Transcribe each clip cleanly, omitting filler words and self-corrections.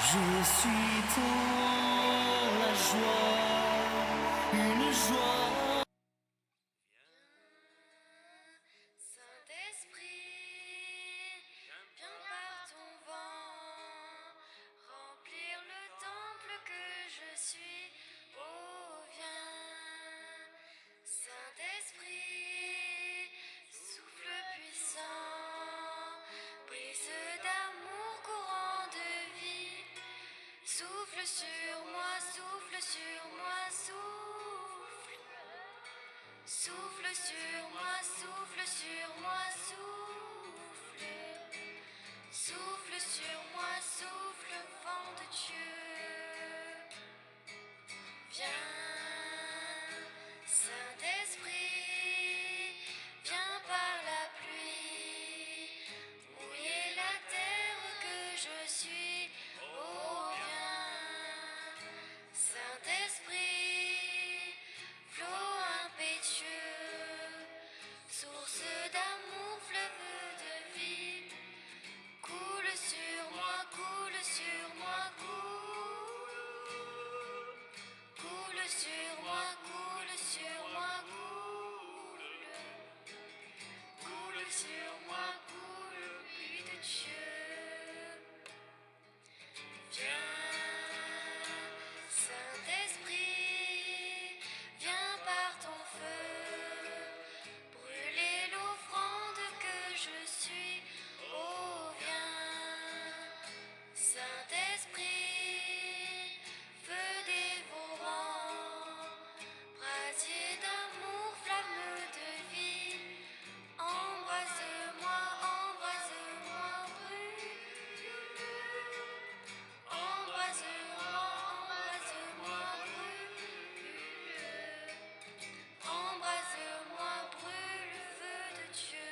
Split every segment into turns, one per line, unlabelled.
Je suis dans la joie, une joie.
Saint-Esprit, viens par ton vent, remplir le temple que je suis. Oh, viens, Saint-Esprit, souffle puissant, brise d'amour, courant de vie. Souffle sur moi, souffle sur moi, souffle. Souffle sur moi, souffle sur moi, souffle. Souffle sur moi, souffle, vent de Dieu. Viens, Saint-Esprit, viens par la pluie, mouiller la terre que je suis. Oh, viens, Saint-Esprit, flot impétueux, source d'amour, fleuve de vie, coule sur moi, coule sur moi, coule sur moi, coule sur moi, coule sur moi, coule, pluie de Dieu. Viens, Saint-Esprit, viens par ton feu, brûler l'offrande que je suis. Oh, viens, Saint-Esprit, feu dévorant, brasier d'amour, flamme de vie, embrase-moi, embrase-moi, brûle. Embrase-moi, embrase-moi, brûle. Embrase-moi, brûle, feu de Dieu.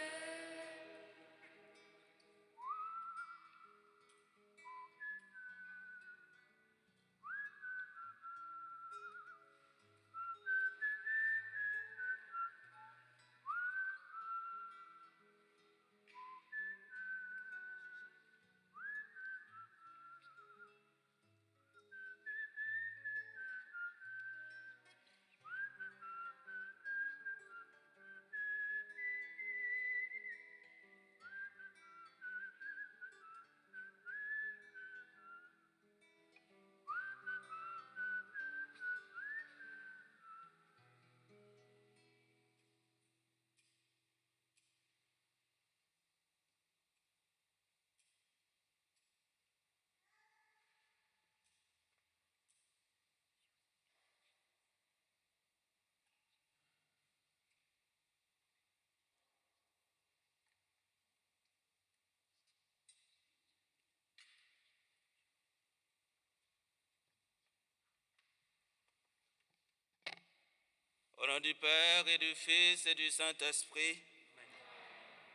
Au nom du Père et du Fils et du Saint-Esprit,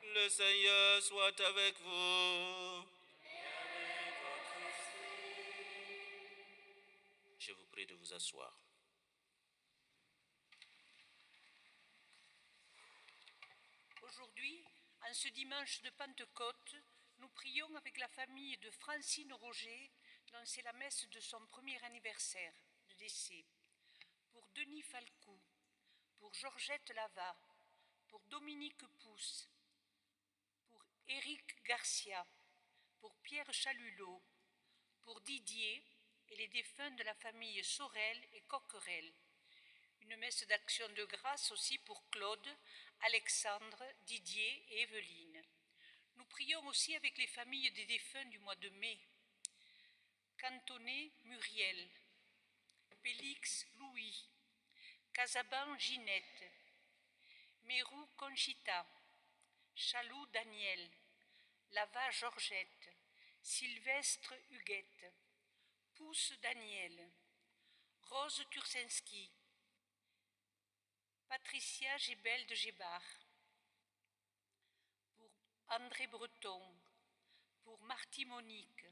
le Seigneur soit avec vous. Je vous prie de vous asseoir.
Aujourd'hui, en ce dimanche de Pentecôte, nous prions avec la famille de Francine Roger, dont c'est la messe de son premier anniversaire de décès, pour Denis Falcou, pour Georgette Lava, pour Dominique Pousse, pour Éric Garcia, pour Pierre Chalulot, pour Didier et les défunts de la famille Sorel et Coquerel. Une messe d'action de grâce aussi pour Claude, Alexandre, Didier et Evelyne. Nous prions aussi avec les familles des défunts du mois de mai. Cantonnet Muriel, Félix Louis, Casaban Ginette, Mérou Conchita, Chaloux Daniel, Lava Georgette, Sylvestre Huguette, Pousse Daniel, Rose Tursinski, Patricia Gébel de Gébar, pour André Breton, pour Marty Monique,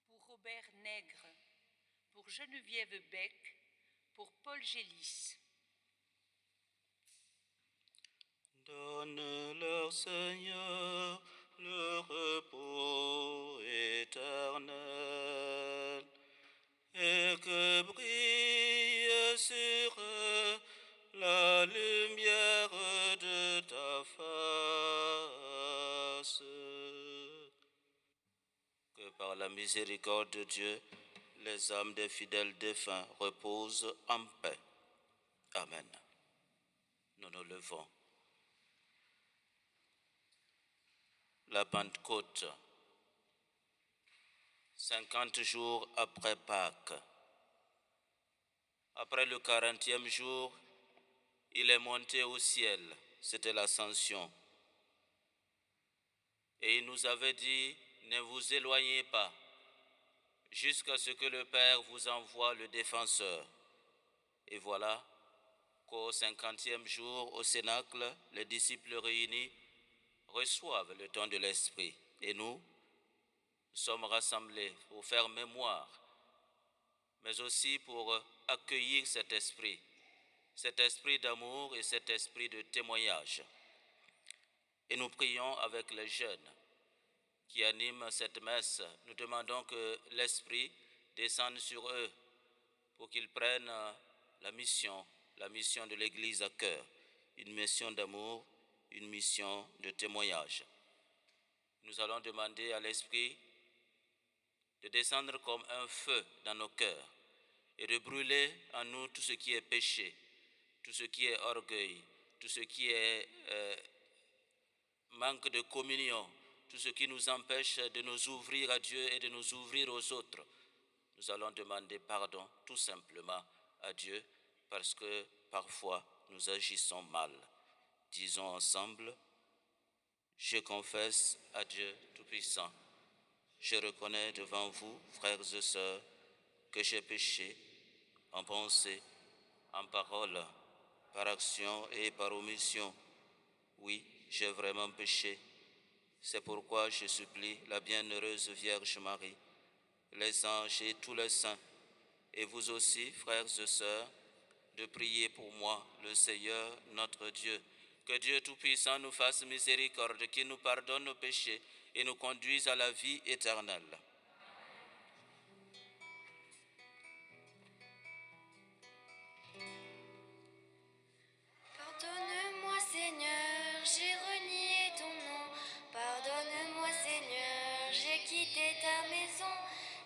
pour Robert Nègre, pour Geneviève Beck, pour Paul Gélis.
Donne-leur, Seigneur, le repos éternel. que brille sur eux la lumière de ta face. Que par la miséricorde de Dieu, les âmes des fidèles défunts reposent en paix. Amen. Nous nous levons. La Pentecôte, 50 jours après Pâques. Après le 40e jour, il est monté au ciel, c'était l'ascension. Et il nous avait dit, ne vous éloignez pas, jusqu'à ce que le Père vous envoie le défenseur. Et voilà qu'au 50e jour, au Cénacle, les disciples réunis reçoivent le don de l'Esprit. Et nous sommes rassemblés pour faire mémoire, mais aussi pour accueillir cet esprit d'amour et cet esprit de témoignage. Et nous prions avec les jeunes qui animent cette messe. Nous demandons que l'Esprit descende sur eux pour qu'ils prennent la mission de l'Église à cœur, une mission d'amour, une mission de témoignage. Nous allons demander à l'Esprit de descendre comme un feu dans nos cœurs et de brûler en nous tout ce qui est péché, tout ce qui est orgueil, tout ce qui est manque de communion, tout ce qui nous empêche de nous ouvrir à Dieu et de nous ouvrir aux autres. Nous allons demander pardon tout simplement à Dieu parce que parfois nous agissons mal. Disons ensemble, je confesse à Dieu Tout-Puissant. Je reconnais devant vous, frères et sœurs, que j'ai péché en pensée, en parole, par action et par omission. Oui, j'ai vraiment péché. C'est pourquoi je supplie la bienheureuse Vierge Marie, les anges et tous les saints, et vous aussi, frères et sœurs, de prier pour moi, le Seigneur, notre Dieu. Que Dieu Tout-Puissant nous fasse miséricorde, qu'il nous pardonne nos péchés et nous conduise à la vie éternelle.
Pardonne-moi Seigneur, j'ai renié ton nom. Pardonne-moi Seigneur, j'ai quitté ta maison.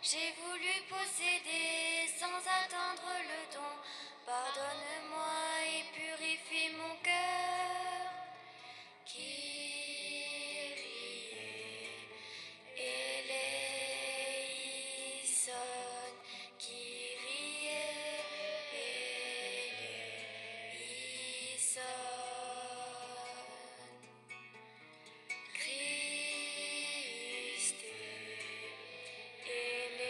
J'ai voulu posséder sans attendre le don. Pardonne-moi et purifie mon cœur. Kyrie eleison, Kyrie eleison. Christe eleison,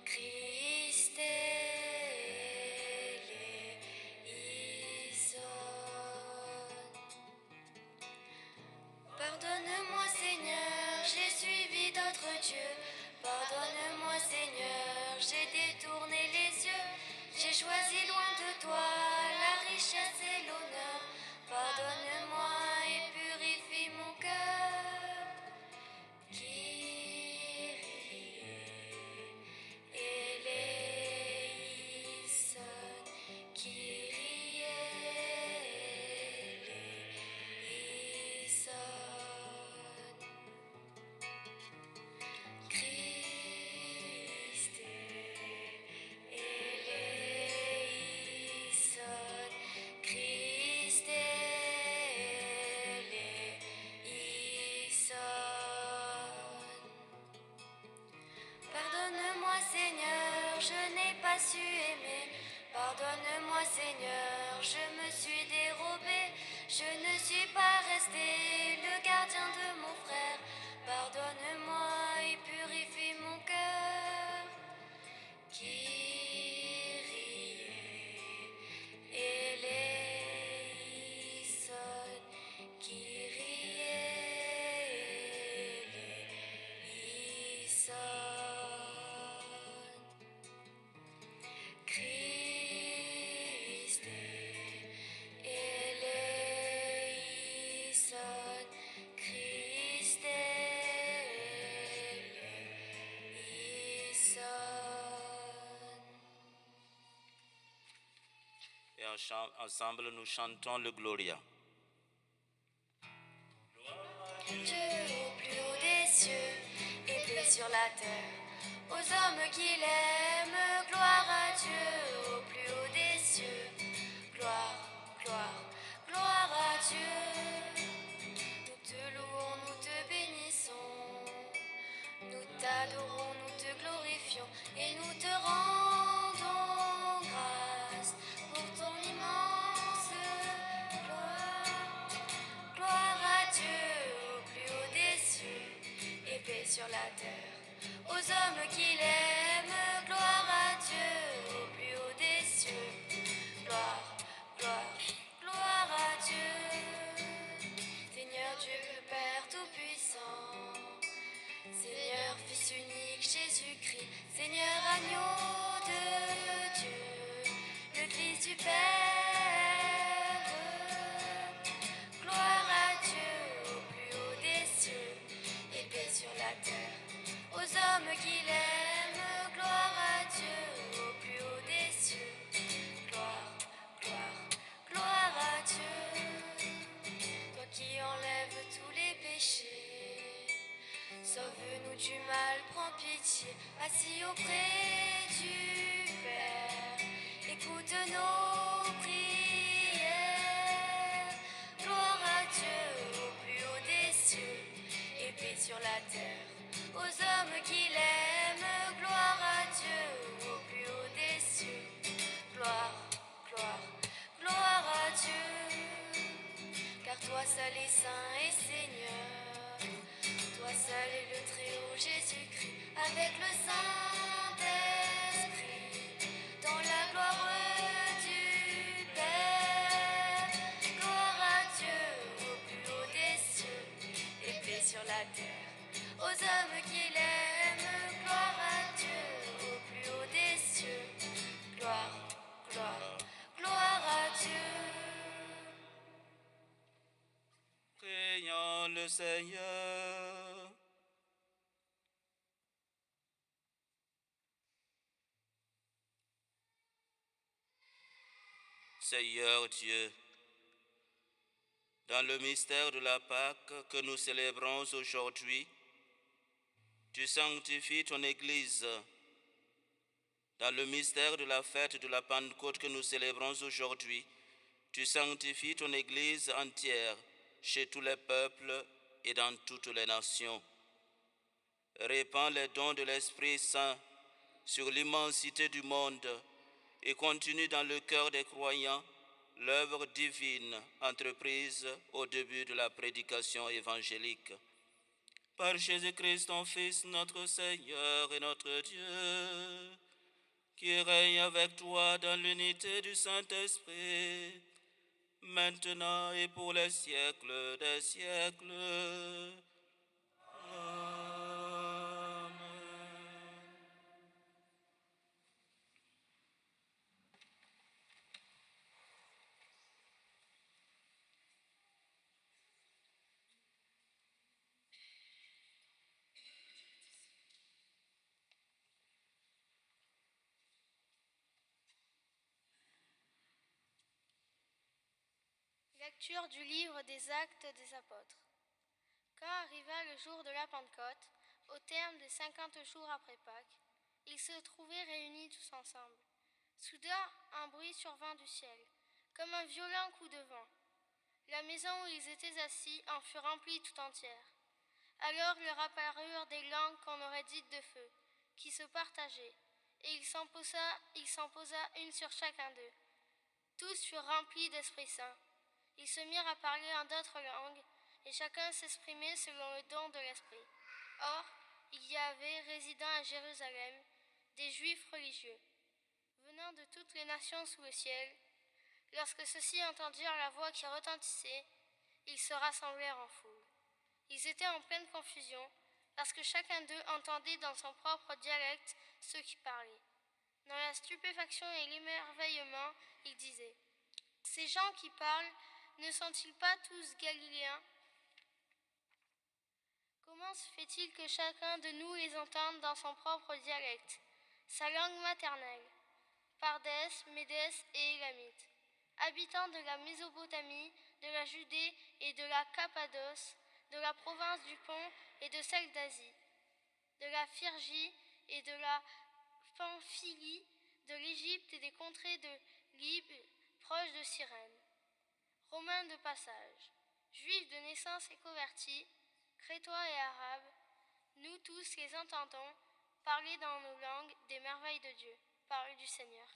Christe eleison.
ensemble nous chantons le Gloria.
Dieu au plus haut des cieux et paix sur la terre. Aux hommes qui l'aiment, gloire à Dieu au plus haut des cieux. Gloire, gloire, gloire à Dieu. Nous te louons, nous te bénissons. Nous t'adorons, nous te glorifions et nous te rendons grâce pour ton immense gloire. Gloire à Dieu au plus haut des cieux et paix sur la terre. Aux hommes qui l'aiment, gloire à Dieu au plus haut des cieux. Gloire, gloire, gloire à Dieu. Seigneur Dieu, Père Tout-Puissant, Seigneur Fils unique Jésus-Christ, Seigneur Agneau de Dieu, le Fils du Père. Gloire à Dieu au plus haut des cieux et paix sur la terre. Aux hommes qui l'aiment, gloire à Dieu au plus haut des cieux. Gloire, gloire, gloire à Dieu. Toi qui enlèves tous les péchés, sauve-nous du mal, prends pitié. Assis auprès du Père, écoute nos prières. Gloire à Dieu au plus haut des cieux et paix sur la terre. Aux hommes qui l'aiment, gloire à Dieu au plus haut des cieux. Gloire, gloire, gloire à Dieu. Car toi seul est saint et Seigneur, toi seul est le Très-Haut Jésus-Christ, avec le Saint-Esprit, dans la gloire du Père. Gloire à Dieu au plus haut des cieux et paix sur la terre. Aux hommes qui l'aiment, gloire à Dieu au plus haut des cieux. Gloire, gloire, gloire à Dieu.
Prions le Seigneur. Seigneur Dieu, dans le mystère de la Pâque que nous célébrons aujourd'hui, tu sanctifies ton Église. Dans le mystère de la fête de la Pentecôte que nous célébrons aujourd'hui, tu sanctifies ton Église entière chez tous les peuples et dans toutes les nations. Répands les dons de l'Esprit Saint sur l'immensité du monde et continue dans le cœur des croyants l'œuvre divine entreprise au début de la prédication évangélique. Par Jésus-Christ, ton Fils, notre Seigneur et notre Dieu, qui règne avec toi dans l'unité du Saint-Esprit, maintenant et pour les siècles des siècles. Amen.
Lecture du livre des Actes des Apôtres. Quand arriva le jour de la Pentecôte, au terme des 50 jours après Pâques, ils se trouvaient réunis tous ensemble. Soudain, un bruit survint du ciel, comme un violent coup de vent. La maison où ils étaient assis en fut remplie tout entière. Alors leur apparurent des langues qu'on aurait dites de feu, qui se partageaient, et il s'en posa une sur chacun d'eux. Tous furent remplis d'Esprit Saint. Ils se mirent à parler en d'autres langues, et chacun s'exprimait selon le don de l'Esprit. Or, il y avait résidant à Jérusalem des Juifs religieux, venant de toutes les nations sous le ciel. Lorsque ceux-ci entendirent la voix qui retentissait, ils se rassemblèrent en foule. Ils étaient en pleine confusion, parce que chacun d'eux entendait dans son propre dialecte ceux qui parlaient. Dans la stupéfaction et l'émerveillement, ils disaient : « Ces gens qui parlent, ne sont-ils pas tous galiléens ? Comment se fait-il que chacun de nous les entende dans son propre dialecte, sa langue maternelle, Pardès, Médès et Élamite ? habitants de la Mésopotamie, de la Judée et de la Cappadoce, de la province du Pont et de celle d'Asie, de la Phrygie et de la Pamphylie, de l'Égypte et des contrées de Libe, proches de Cyrène, Romains de passage, Juifs de naissance et convertis, Crétois et Arabes, nous tous les entendons parler dans nos langues des merveilles de Dieu. Parole du Seigneur.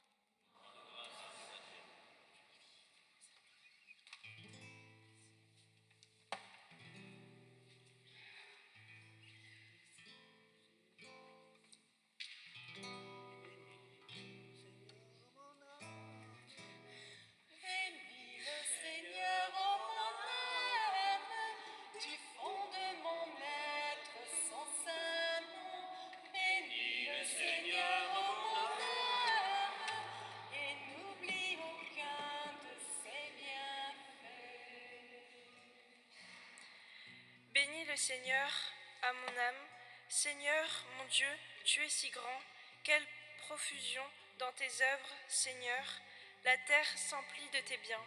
Bénis le Seigneur à mon âme. Seigneur, mon Dieu, tu es si grand. Quelle profusion dans tes œuvres, Seigneur. La terre s'emplit de tes biens.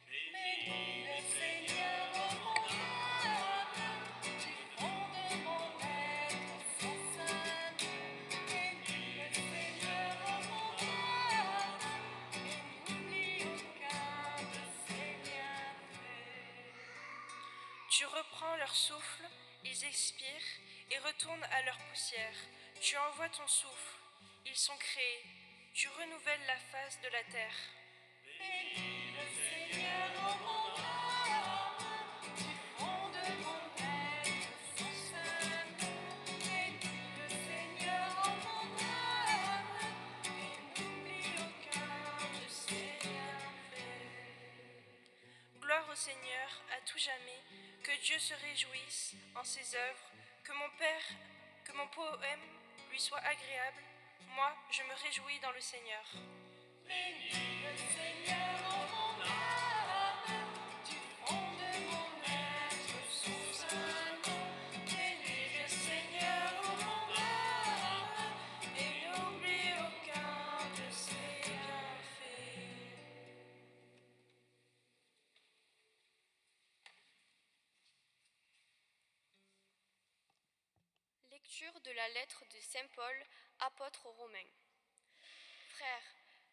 Bénis le Seigneur, ô mon âme, du fond de mon être, son saint nom. Bénis le Seigneur, ô mon âme, et n'oublie aucun de ses bienfaits.
Tu reprends leur souffle, ils expirent et retournent à leur poussière. Tu envoies ton souffle, ils sont créés. Tu renouvelles la face de la terre.
Bénis le Seigneur, ô mon âme, du fond de mon être, son saint nom. Bénis le Seigneur, ô mon âme, et n'oublie aucun de ses bienfaits.
Gloire au Seigneur à tout jamais, que Dieu se réjouisse en ses œuvres, que mon poème lui soit agréable. Moi, je me réjouis dans le Seigneur.
Bénis le Seigneur, ô mon âme, du fond de mon être, son saint nom. Bénis le Seigneur, ô mon âme, et n'oublie aucun de ses bienfaits.
Lecture de la lettre de Saint Paul, apôtre aux Romains. Frères,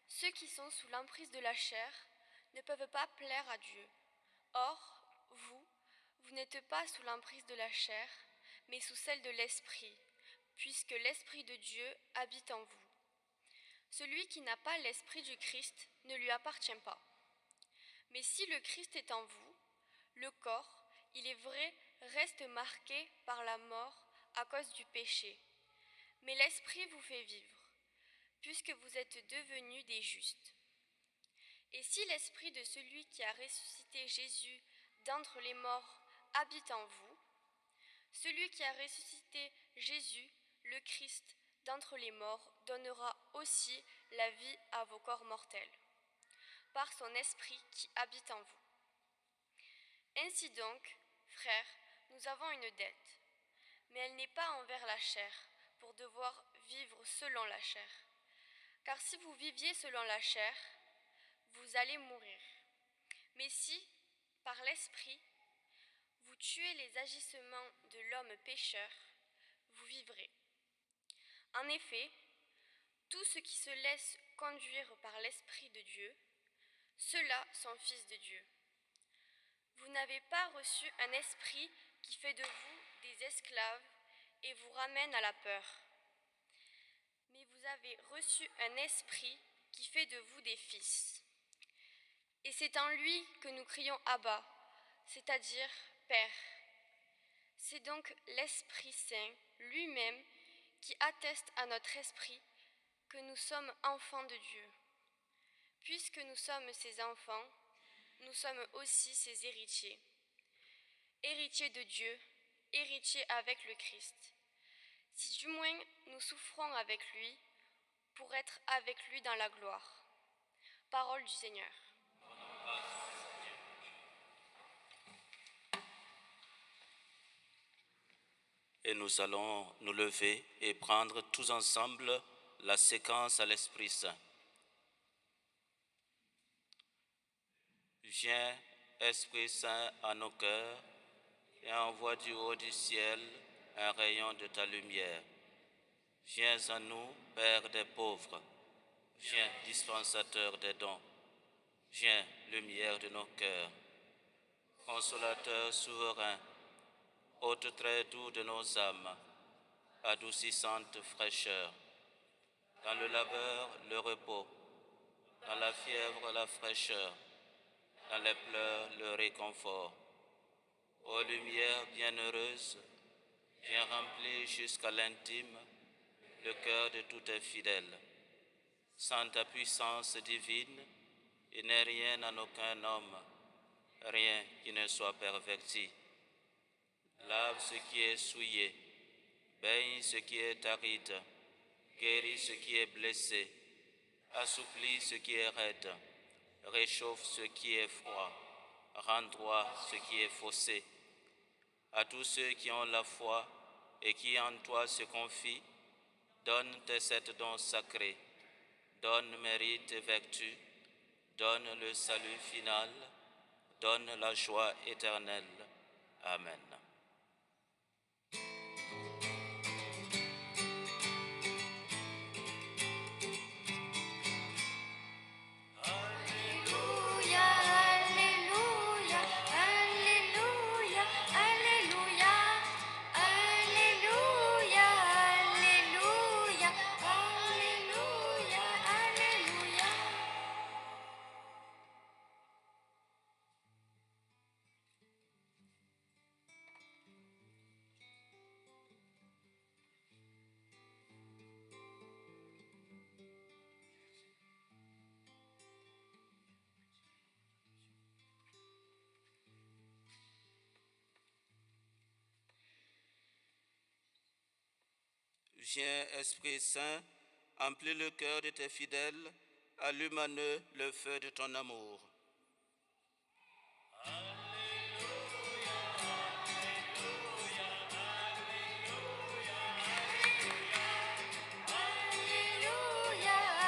ceux qui sont sous l'emprise de la chair ne peuvent pas plaire à Dieu. Or, vous n'êtes pas sous l'emprise de la chair, mais sous celle de l'Esprit, puisque l'Esprit de Dieu habite en vous. Celui qui n'a pas l'Esprit du Christ ne lui appartient pas. Mais si le Christ est en vous, le corps, il est vrai, reste marqué par la mort à cause du péché. Mais l'Esprit vous fait vivre, puisque vous êtes devenus des justes. Et si l'Esprit de celui qui a ressuscité Jésus d'entre les morts habite en vous, celui qui a ressuscité Jésus, le Christ, d'entre les morts, donnera aussi la vie à vos corps mortels, par son Esprit qui habite en vous. Ainsi donc, frères, nous avons une dette, mais elle n'est pas envers la chair, pour devoir vivre selon la chair. Car si vous viviez selon la chair, vous allez mourir. Mais si, par l'Esprit, vous tuez les agissements de l'homme pécheur, vous vivrez. En effet, tous ceux qui se laissent conduire par l'Esprit de Dieu, ceux-là sont fils de Dieu. Vous n'avez pas reçu un esprit qui fait de vous des esclaves et vous ramène à la peur. Mais vous avez reçu un esprit qui fait de vous des fils. Et c'est en lui que nous crions Abba, c'est-à-dire Père. C'est donc l'Esprit Saint lui-même qui atteste à notre esprit que nous sommes enfants de Dieu. Puisque nous sommes ses enfants, nous sommes aussi ses héritiers. Héritiers de Dieu, héritiers avec le Christ. Si du moins nous souffrons avec lui, pour être avec lui dans la gloire. Parole du Seigneur.
Et nous allons nous lever et prendre tous ensemble la séquence à l'Esprit Saint. Viens, Esprit Saint, à nos cœurs et envoie du haut du ciel un rayon de ta lumière. Viens à nous, Père des pauvres. Viens, dispensateur des dons. Viens, lumière de nos cœurs. Consolateur souverain, hôte très doux de nos âmes, adoucissante fraîcheur. Dans le labeur, le repos. Dans la fièvre, la fraîcheur. Dans les pleurs, le réconfort. Ô lumière bienheureuse, viens remplir jusqu'à l'intime le cœur de tous tes fidèles. Sans ta puissance divine, il n'est rien en aucun homme, rien qui ne soit perverti. Lave ce qui est souillé, baigne ce qui est aride, guéris ce qui est blessé, assouplis ce qui est raide, réchauffe ce qui est froid, rends droit ce qui est faussé. À tous ceux qui ont la foi et qui en toi se confient, donne tes sept dons sacrés, donne mérite et vertu, donne le salut final, donne la joie éternelle. Amen.
Alléluia, Alléluia, Alléluia, Alléluia, Alléluia, Alléluia, Alléluia, Alléluia.
Viens, Esprit Saint, emplis le cœur de tes fidèles, allume en eux le feu de ton amour.
Alléluia,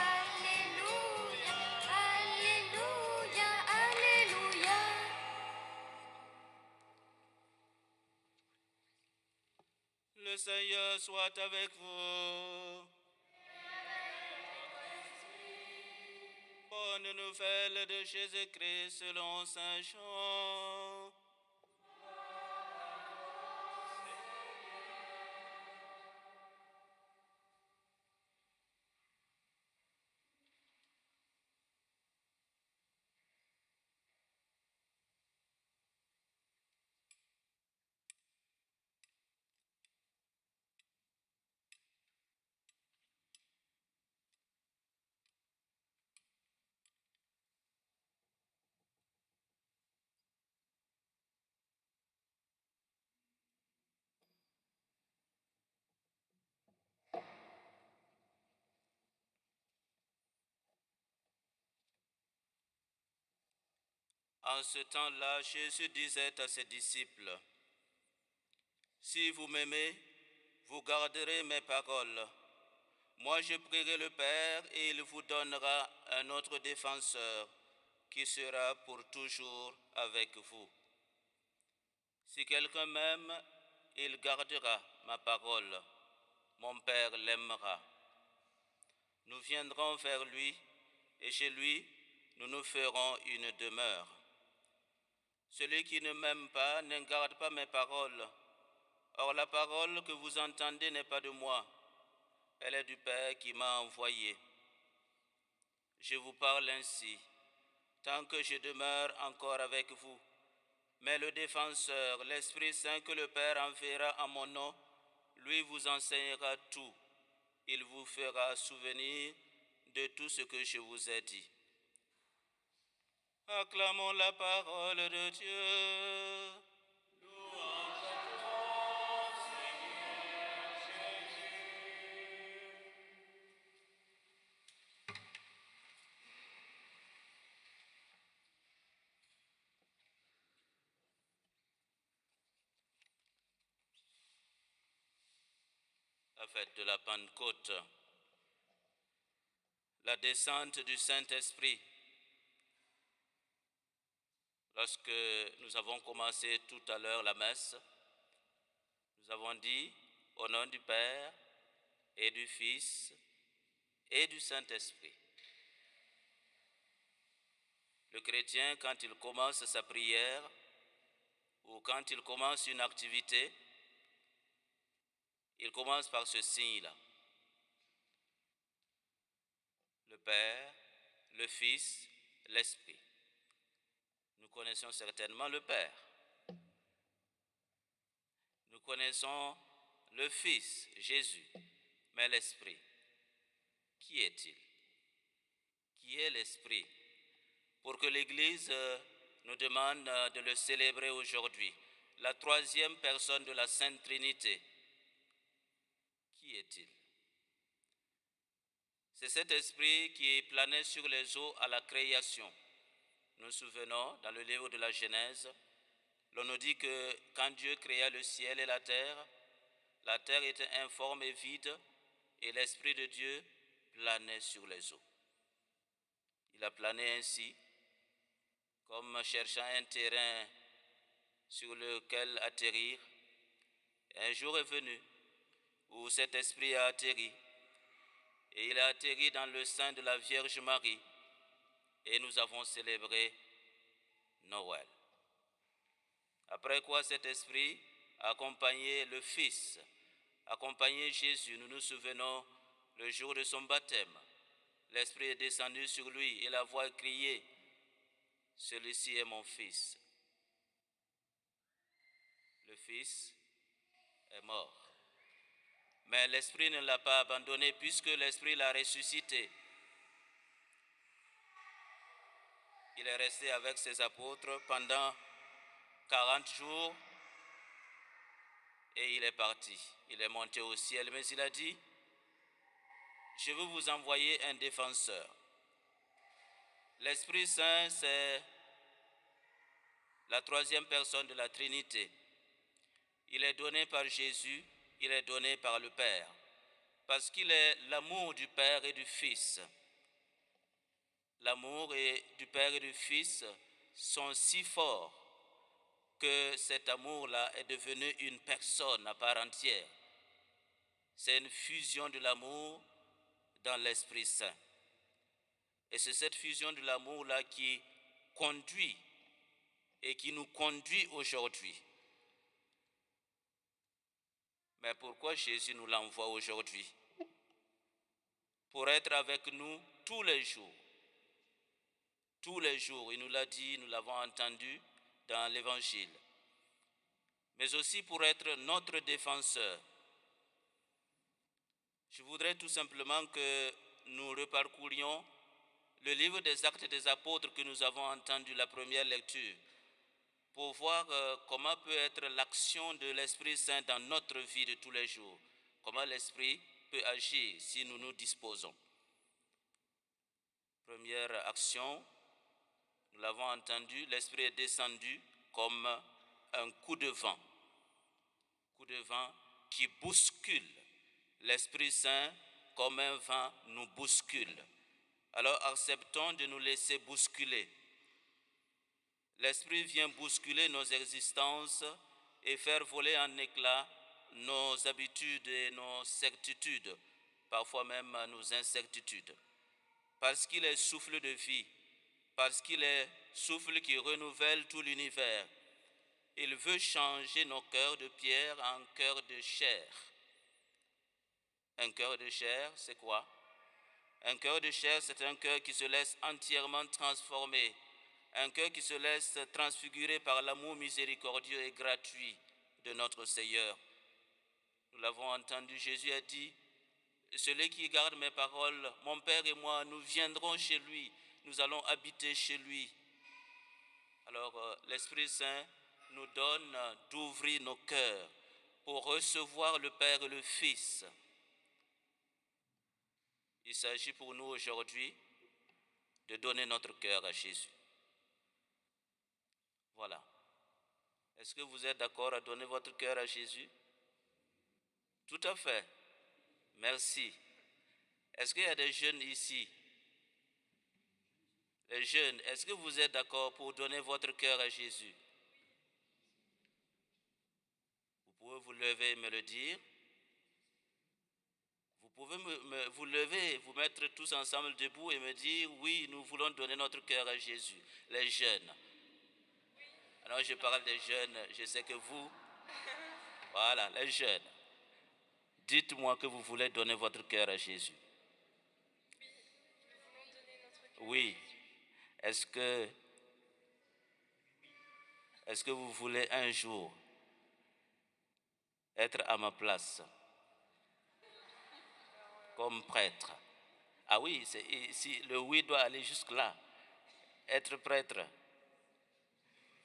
Alléluia, Alléluia, Alléluia.
Le Seigneur soit avec vous. Bonne nouvelle de Jésus-Christ selon Saint Jean. En ce temps-là, Jésus disait à ses disciples, « Si vous m'aimez, vous garderez mes paroles. Moi, je prierai le Père et il vous donnera un autre défenseur qui sera pour toujours avec vous. Si quelqu'un m'aime, il gardera ma parole. Mon Père l'aimera. Nous viendrons vers lui et chez lui, nous nous ferons une demeure. Celui qui ne m'aime pas ne garde pas mes paroles. Or, la parole que vous entendez n'est pas de moi. Elle est du Père qui m'a envoyé. Je vous parle ainsi, tant que je demeure encore avec vous. Mais le défenseur, l'Esprit Saint que le Père enverra en mon nom, lui vous enseignera tout. Il vous fera souvenir de tout ce que je vous ai dit. Acclamons la parole de Dieu. La fête de la Pentecôte, la descente du Saint-Esprit. Lorsque nous avons commencé tout à l'heure la messe, nous avons dit au nom du Père et du Fils et du Saint-Esprit. Le chrétien, quand il commence sa prière ou quand il commence une activité, il commence par ce signe-là. Le Père, le Fils, l'Esprit. Nous connaissons certainement le Père. Nous connaissons le Fils, Jésus, mais l'Esprit. Qui est-il? Qui est l'Esprit? Pour que l'Église nous demande de le célébrer aujourd'hui. La troisième personne de la Sainte Trinité. Qui est-il? C'est cet esprit qui planait sur les eaux à la création. Nous nous souvenons, dans le livre de la Genèse, l'on nous dit que quand Dieu créa le ciel et la terre était informe et vide, et l'Esprit de Dieu planait sur les eaux. Il a plané ainsi, comme cherchant un terrain sur lequel atterrir. Un jour est venu où cet esprit a atterri, et il a atterri dans le sein de la Vierge Marie, et nous avons célébré Noël. Après quoi cet esprit a accompagné le Fils, accompagné Jésus. Nous nous souvenons le jour de son baptême. L'esprit est descendu sur lui et la voix a crié, « Celui-ci est mon Fils ». Le Fils est mort. Mais l'Esprit ne l'a pas abandonné puisque l'Esprit l'a ressuscité. Il est resté avec ses apôtres pendant 40 jours et il est parti. Il est monté au ciel, mais il a dit, « Je veux vous envoyer un défenseur ». L'Esprit Saint, c'est la troisième personne de la Trinité. Il est donné par Jésus, il est donné par le Père, parce qu'il est l'amour du Père et du Fils. L'amour du Père et du Fils sont si forts que cet amour-là est devenu une personne à part entière. C'est une fusion de l'amour dans l'Esprit Saint. Et c'est cette fusion de l'amour-là qui conduit et qui nous conduit aujourd'hui. Mais pourquoi Jésus nous l'envoie aujourd'hui? Pour être avec nous tous les jours. Tous les jours, il nous l'a dit, nous l'avons entendu dans l'Évangile. Mais aussi pour être notre défenseur. Je voudrais tout simplement que nous reparcourions le livre des Actes des Apôtres que nous avons entendu la première lecture pour voir comment peut être l'action de l'Esprit Saint dans notre vie de tous les jours. Comment l'Esprit peut agir si nous nous disposons. Première action, nous l'avons entendu, l'Esprit est descendu comme un coup de vent. Coup de vent qui bouscule. L'Esprit Saint, comme un vent, nous bouscule. Alors acceptons de nous laisser bousculer. L'Esprit vient bousculer nos existences et faire voler en éclats nos habitudes et nos certitudes, parfois même nos incertitudes. Parce qu'il est souffle de vie, parce qu'il est souffle qui renouvelle tout l'univers, il veut changer nos cœurs de pierre en cœurs de chair. Un cœur de chair, c'est quoi? Un cœur de chair, c'est un cœur qui se laisse entièrement transformer. Un cœur qui se laisse transfigurer par l'amour miséricordieux et gratuit de notre Seigneur. Nous l'avons entendu, Jésus a dit, « Celui qui garde mes paroles, mon Père et moi, nous viendrons chez lui, nous allons habiter chez lui. » Alors, l'Esprit Saint nous donne d'ouvrir nos cœurs pour recevoir le Père et le Fils. Il s'agit pour nous aujourd'hui de donner notre cœur à Jésus. Voilà. Est-ce que vous êtes d'accord à donner votre cœur à Jésus? Tout à fait. Merci. Est-ce qu'il y a des jeunes ici? Les jeunes, est-ce que vous êtes d'accord pour donner votre cœur à Jésus? Vous pouvez vous lever et me le dire. Vous pouvez vous lever, vous mettre tous ensemble debout et me dire, oui, nous voulons donner notre cœur à Jésus. Les jeunes. Alors je parle des jeunes, je sais que vous, voilà, les jeunes. Dites-moi que vous voulez donner votre cœur à Jésus. Oui. Est-ce que vous voulez un jour être à ma place comme prêtre? Ah oui, si le oui doit aller jusque-là. Être prêtre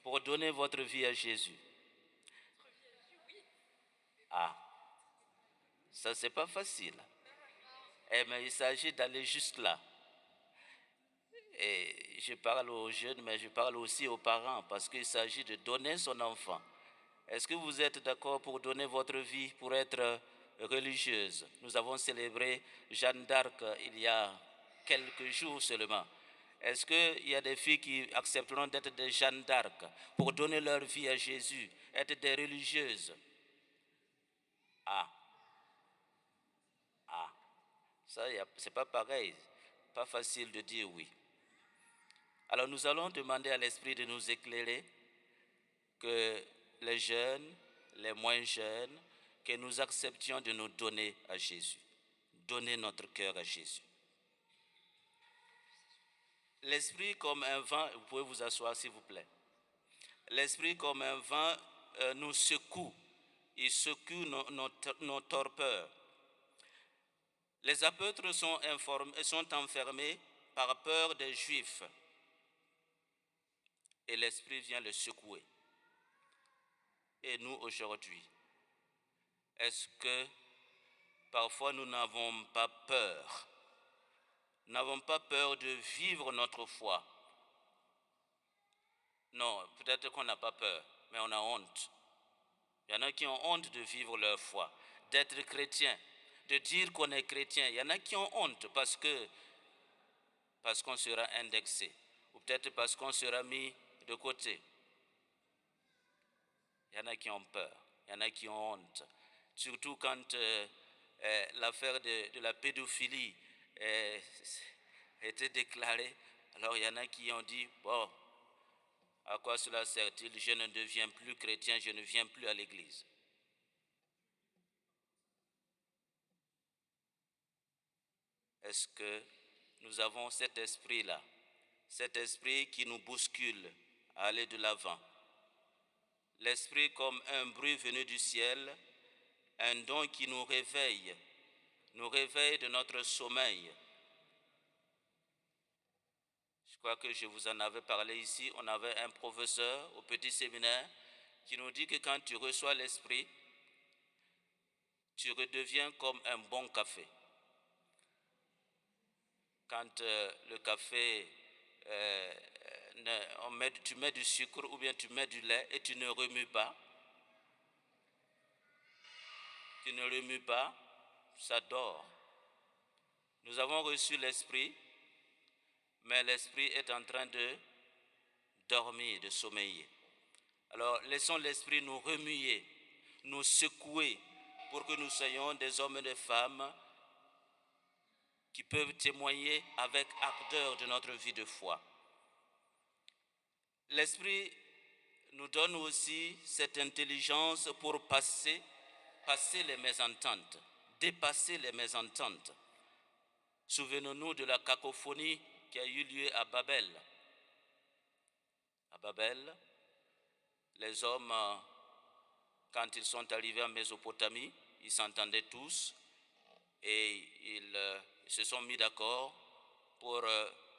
pour donner votre vie à Jésus. Ah, ça c'est pas facile. Mais il s'agit d'aller jusque-là. Et je parle aux jeunes, mais je parle aussi aux parents parce qu'il s'agit de donner son enfant. Est-ce que vous êtes d'accord pour donner votre vie, pour être religieuse? Nous avons célébré Jeanne d'Arc il y a quelques jours seulement. Est-ce qu'il y a des filles qui accepteront d'être des Jeanne d'Arc pour donner leur vie à Jésus, être des religieuses? Ah, ça, c'est pas pareil, pas facile de dire oui. Alors nous allons demander à l'Esprit de nous éclairer, que les jeunes, les moins jeunes, que nous acceptions de nous donner à Jésus, donner notre cœur à Jésus. L'Esprit comme un vent, vous pouvez vous asseoir s'il vous plaît. L'Esprit comme un vent nous secoue, il secoue nos torpeurs. Les apôtres sont enfermés par peur des Juifs et l'Esprit vient les secouer. Et nous aujourd'hui, est-ce que parfois nous n'avons pas peur? Nous n'avons pas peur de vivre notre foi? Non, peut-être qu'on n'a pas peur, mais on a honte. Il y en a qui ont honte de vivre leur foi, d'être chrétien, de dire qu'on est chrétien. Il y en a qui ont honte parce qu'on sera indexé, ou peut-être parce qu'on sera mis de côté. Il y en a qui ont peur, il y en a qui ont honte. Surtout quand l'affaire de la pédophilie était déclarée, alors il y en a qui ont dit, bon, à quoi cela sert-il? Je ne deviens plus chrétien, je ne viens plus à l'église. Est-ce que nous avons cet esprit-là, cet esprit qui nous bouscule à aller de l'avant? L'esprit comme un bruit venu du ciel, un don qui nous réveille de notre sommeil. Je crois que je vous en avais parlé ici. On avait un professeur au petit séminaire qui nous dit que quand tu reçois l'esprit, tu redeviens comme un bon café. Quand le café, tu mets du sucre ou bien tu mets du lait et tu ne remues pas, ça dort. Nous avons reçu l'esprit, mais l'esprit est en train de dormir, de sommeiller. Alors laissons l'esprit nous remuer, nous secouer pour que nous soyons des hommes et des femmes qui peuvent témoigner avec ardeur de notre vie de foi. L'esprit nous donne aussi cette intelligence pour passer les mésententes, dépasser les mésententes. Souvenons-nous de la cacophonie qui a eu lieu à Babel. À Babel, les hommes, quand ils sont arrivés en Mésopotamie, ils s'entendaient tous et ils se sont mis d'accord pour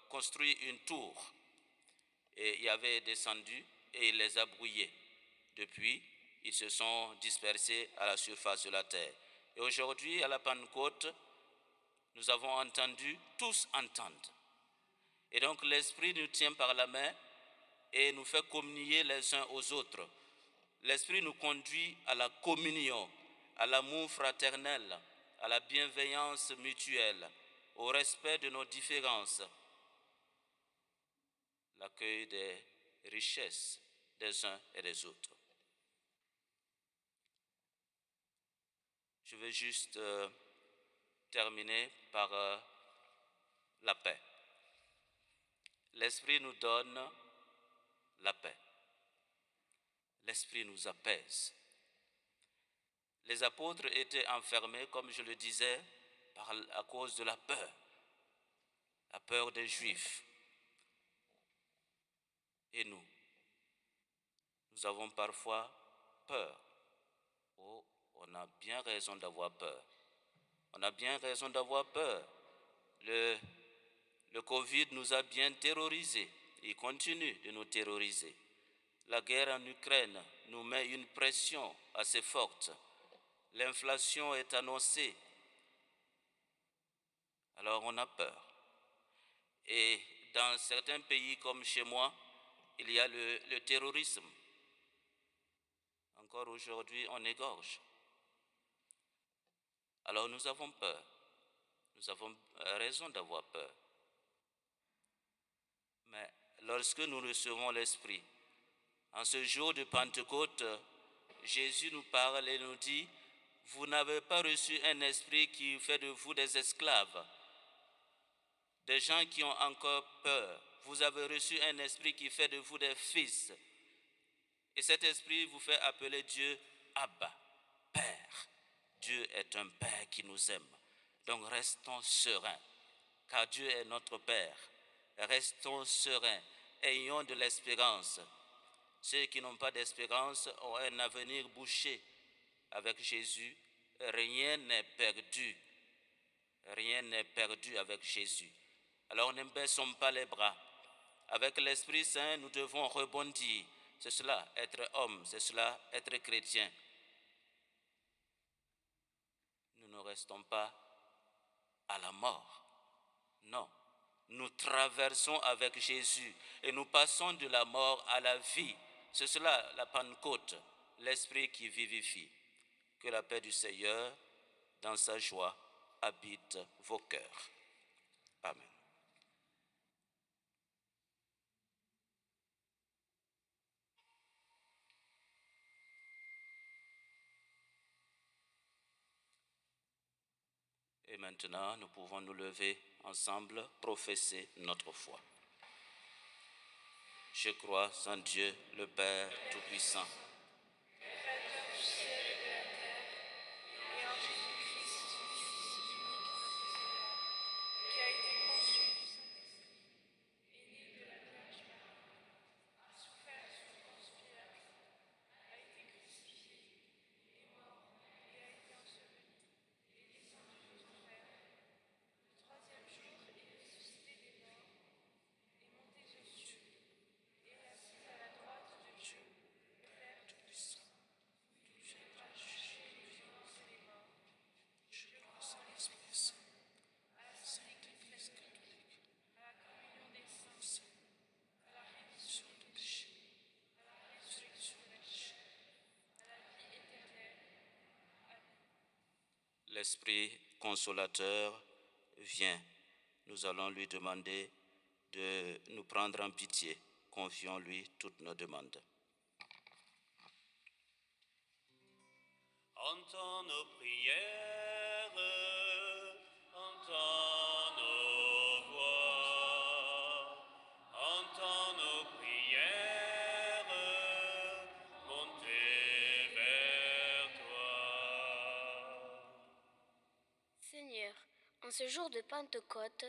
construire une tour. Et il y avait descendu et il les a brouillés. Depuis, ils se sont dispersés à la surface de la terre. Et aujourd'hui, à la Pentecôte, nous avons entendu, tous entendre. Et donc l'Esprit nous tient par la main et nous fait communier les uns aux autres. L'Esprit nous conduit à la communion, à l'amour fraternel, à la bienveillance mutuelle, au respect de nos différences. l'accueil des richesses des uns et des autres. Je vais juste terminer par la paix. L'Esprit nous donne la paix. L'Esprit nous apaise. Les apôtres étaient enfermés, comme je le disais, à cause de la peur des Juifs. Et nous avons parfois peur. Oh, on a bien raison d'avoir peur. On a bien raison d'avoir peur. Le Covid nous a bien terrorisés. Il continue de nous terroriser. La guerre en Ukraine nous met une pression assez forte. L'inflation est annoncée. Alors on a peur. Et dans certains pays comme chez moi, il y a le terrorisme. Encore aujourd'hui, on égorge. Alors nous avons peur. Nous avons raison d'avoir peur. Mais lorsque nous recevons l'Esprit, en ce jour de Pentecôte, Jésus nous parle et nous dit, vous n'avez pas reçu un esprit qui fait de vous des esclaves, des gens qui ont encore peur. Vous avez reçu un esprit qui fait de vous des fils. Et cet esprit vous fait appeler Dieu Abba, Père. Dieu est un Père qui nous aime. Donc restons sereins, car Dieu est notre Père. Restons sereins, ayons de l'espérance. Ceux qui n'ont pas d'espérance ont un avenir bouché. Avec Jésus, rien n'est perdu. Rien n'est perdu avec Jésus. Alors ne baissons pas les bras. Avec l'Esprit Saint, nous devons rebondir. C'est cela, être homme, c'est cela, être chrétien. Nous ne restons pas à la mort. Non, nous traversons avec Jésus et nous passons de la mort à la vie. C'est cela la Pentecôte, l'Esprit qui vivifie. Que la paix du Seigneur, dans sa joie, habite vos cœurs. Amen. Et maintenant, nous pouvons nous lever ensemble, professer notre foi. Je crois en Dieu, le Père Tout-Puissant,
Créateur du ciel et de la terre, et en Jésus-Christ, son Fils unique, notre Seigneur, qui a été conçu du Saint-Esprit, est né de la Vierge Marie, a souffert sous Ponce Pilate, a été crucifié, est mort et a été enseveli, est descendu aux enfers. Le troisième jour, il est ressuscité des morts, est monté aux cieux, et est assis à la droite de Dieu, le Père Tout-Puissant. Il viendra juger les vivants et les morts. Je crois en l'Esprit Saint, à la Sainte Église catholique, à la communion des saints, à la rémission des péchés, à la résurrection de la chair, à la vie éternelle. Amen.
l'Esprit consolateur vient. Nous allons lui demander de nous prendre en pitié. Confions-lui toutes nos demandes.
Entends nos prières, entends nos voix, entends nos prières, montez vers toi.
Seigneur, en ce jour de Pentecôte,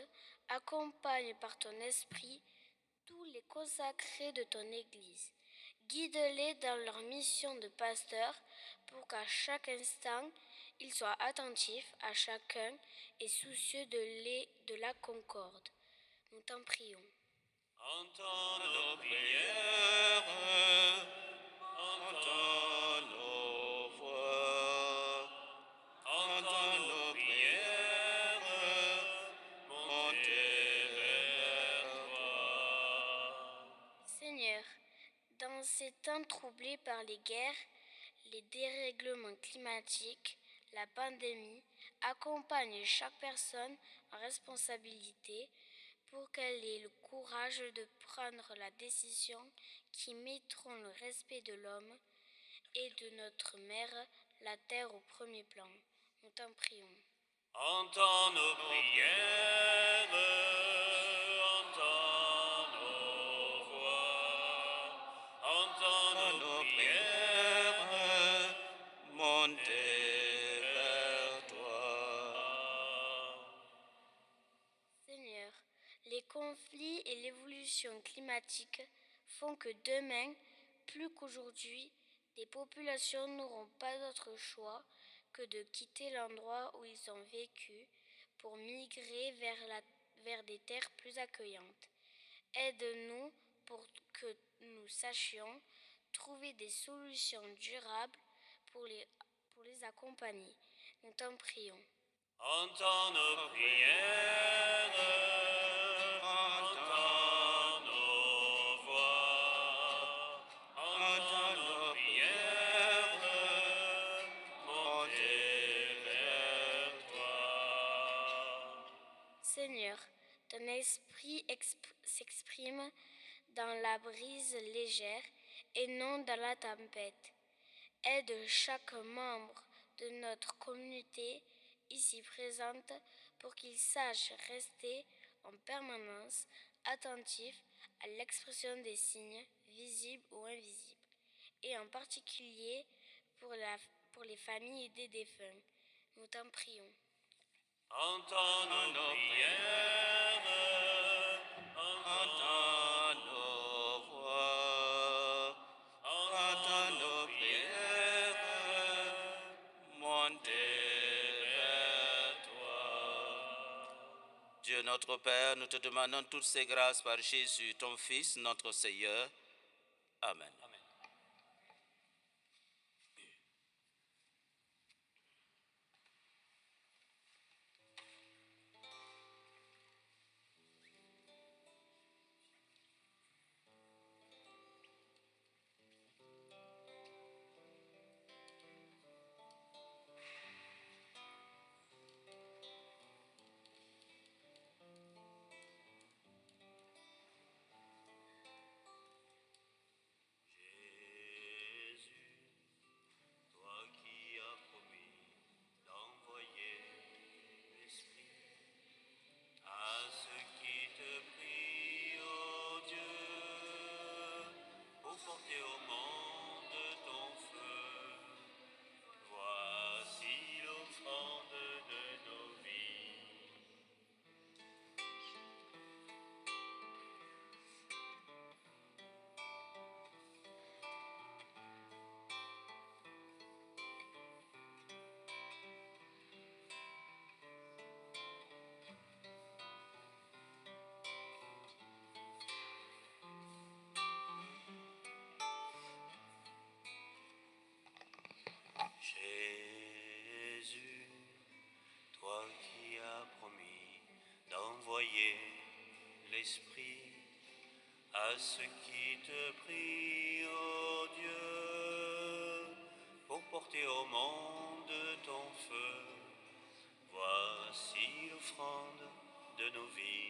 accompagne par ton esprit tous les consacrés de ton Église. Guide-les dans leur mission de pasteur pour qu'à chaque instant, ils soient attentifs à chacun et soucieux de la concorde. Nous t'en prions.
Entends nos prières, entends nos voix, entends nos prières, montez vers toi.
Seigneur, dans ces temps troublés par les guerres, les dérèglements climatiques, la pandémie, accompagne chaque personne en responsabilité pour qu'elle ait le courage de prendre la décision qui mettront le respect de l'homme et de notre mère, la terre, au premier plan. Nous t'en prions.
Entends nos prières, entends nos voix, entends nos prières, montez vers toi.
Seigneur, les conflits et l'évolution climatique font que demain, plus qu'aujourd'hui, des populations n'auront pas d'autre choix que de quitter l'endroit où ils ont vécu pour migrer vers des terres plus accueillantes. Aide-nous pour que nous sachions trouver des solutions durables pour les accompagner. Nous t'en prions.
Entends nos prières, entends nos voix, entends nos prières, montez vers toi.
Seigneur, ton esprit s'exprime dans la brise légère et non dans la tempête. Aide chaque membre de notre communauté ici présente pour qu'il sache rester en permanence attentif à l'expression des signes, visibles ou invisibles, et en particulier pour les familles des défunts. Nous t'en prions.
Entends nos prières, entends nos voix, entends nos prières, montez vers toi.
Dieu notre Père, nous te demandons toutes ces grâces par Jésus, ton Fils, notre Seigneur. Amen.
Jésus, toi qui as promis d'envoyer l'Esprit à ceux qui te prient, ô Dieu, pour porter au monde ton feu, voici l'offrande de nos vies. Jésus, toi qui as promis d'envoyer l'Esprit à ceux qui te prient, ô Dieu, pour porter au monde ton feu, voici l'offrande de nos vies.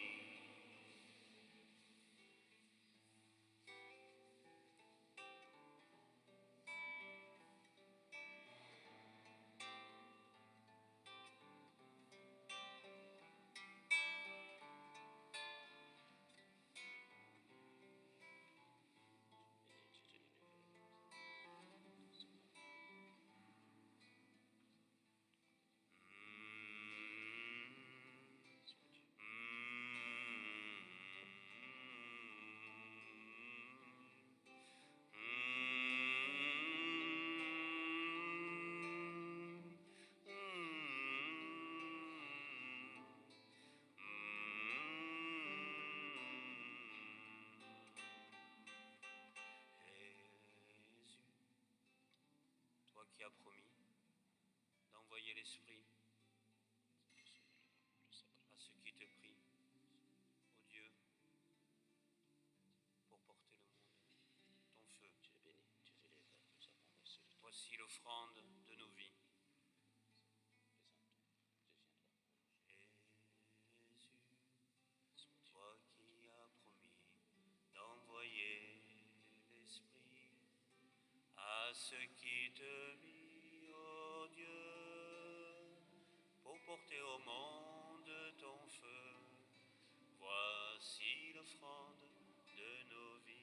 Jésus, toi qui as promis d'envoyer l'Esprit à ceux qui te prient, ô Dieu, pour porter le monde ton feu. Voici l'offrande de nos vies. Jésus, toi ce qui te mit, ô Dieu, pour porter au monde ton feu. Voici l'offrande de nos vies.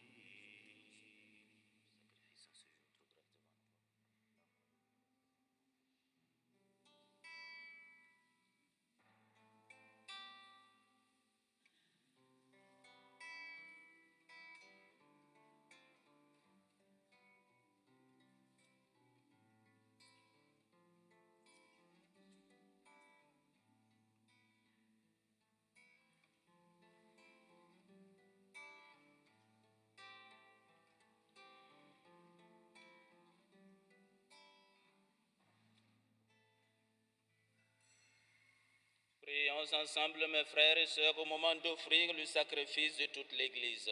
Prions ensemble, mes frères et sœurs, au moment d'offrir le sacrifice de toute l'Église.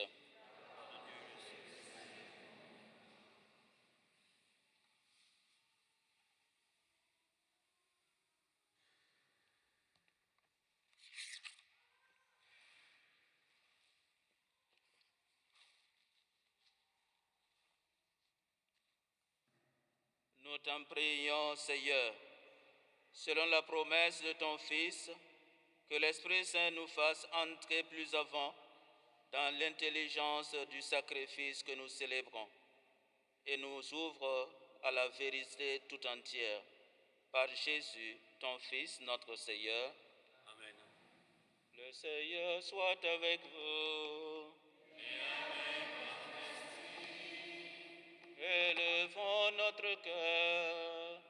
Nous t'en prions, Seigneur, selon la promesse de ton Fils, que l'Esprit Saint nous fasse entrer plus avant dans l'intelligence du sacrifice que nous célébrons et nous ouvre à la vérité tout entière. Par Jésus, ton Fils, notre Seigneur.
Amen.
Le Seigneur soit avec vous. Élevons notre cœur.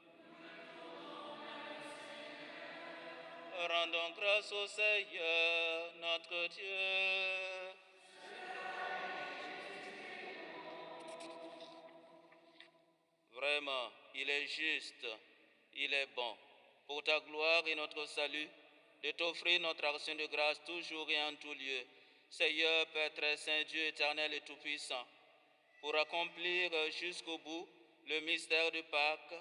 Rendons grâce au Seigneur, notre Dieu. Vraiment, il est juste, il est bon, pour ta gloire et notre salut, de t'offrir notre action de grâce toujours et en tout lieu. Seigneur, Père très saint, Dieu éternel et tout-puissant, pour accomplir jusqu'au bout le mystère de Pâques,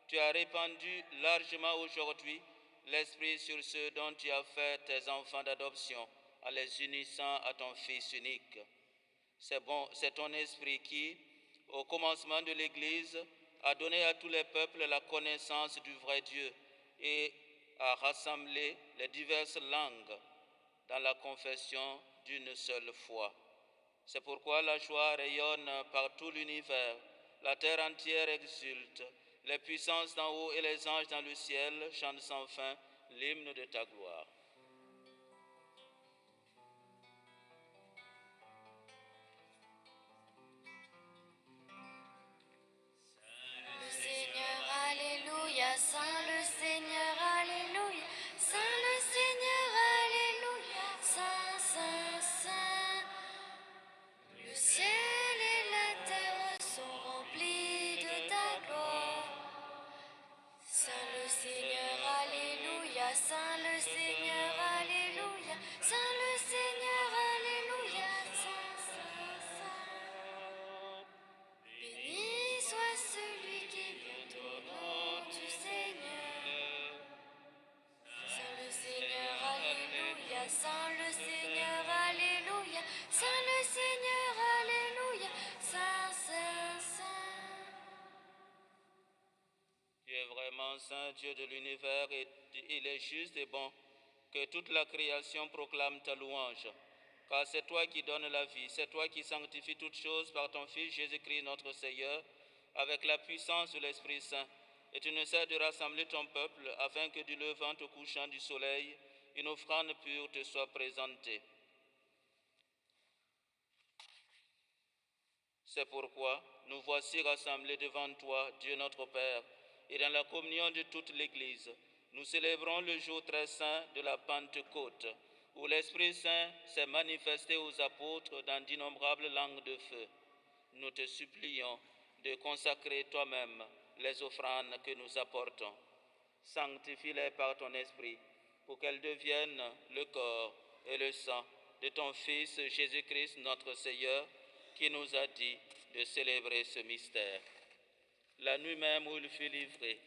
tu as répandu largement aujourd'hui l'Esprit sur ceux dont tu as fait tes enfants d'adoption, en les unissant à ton Fils unique. C'est ton Esprit qui, au commencement de l'Église, a donné à tous les peuples la connaissance du vrai Dieu et a rassemblé les diverses langues dans la confession d'une seule foi. C'est pourquoi la joie rayonne par tout l'univers, la terre entière exulte, les puissances d'en haut et les anges dans le ciel chantent sans fin l'hymne de ta gloire.
Le Seigneur, alléluia, Saint le Seigneur, alléluia, Saint le Seigneur, alléluia, Saint, Saint, Saint. Le ciel et la terre sont remplis de ta gloire. Saint le Seigneur, alléluia, Saint le Seigneur, alléluia, Saint le Seigneur, alléluia, Saint, Saint, Saint. Béni soit celui qui vient au nom du Seigneur. Saint le Seigneur, alléluia, Saint le Seigneur, alléluia, Saint le Seigneur, alléluia, Saint, Saint, Saint.
Tu es vraiment saint, Dieu de l'univers, et il est juste et bon que toute la création proclame ta louange. Car c'est toi qui donnes la vie, c'est toi qui sanctifies toutes choses par ton Fils Jésus-Christ notre Seigneur, avec la puissance de l'Esprit Saint. Et tu ne cesses de rassembler ton peuple, afin que du levant au couchant du soleil, une offrande pure te soit présentée. C'est pourquoi nous voici rassemblés devant toi, Dieu notre Père, et dans la communion de toute l'Église, nous célébrons le jour très saint de la Pentecôte, où l'Esprit Saint s'est manifesté aux apôtres dans d'innombrables langues de feu. Nous te supplions de consacrer toi-même les offrandes que nous apportons. Sanctifie-les par ton Esprit, pour qu'elles deviennent le corps et le sang de ton Fils Jésus-Christ notre Seigneur, qui nous a dit de célébrer ce mystère. La nuit même où il fut livré,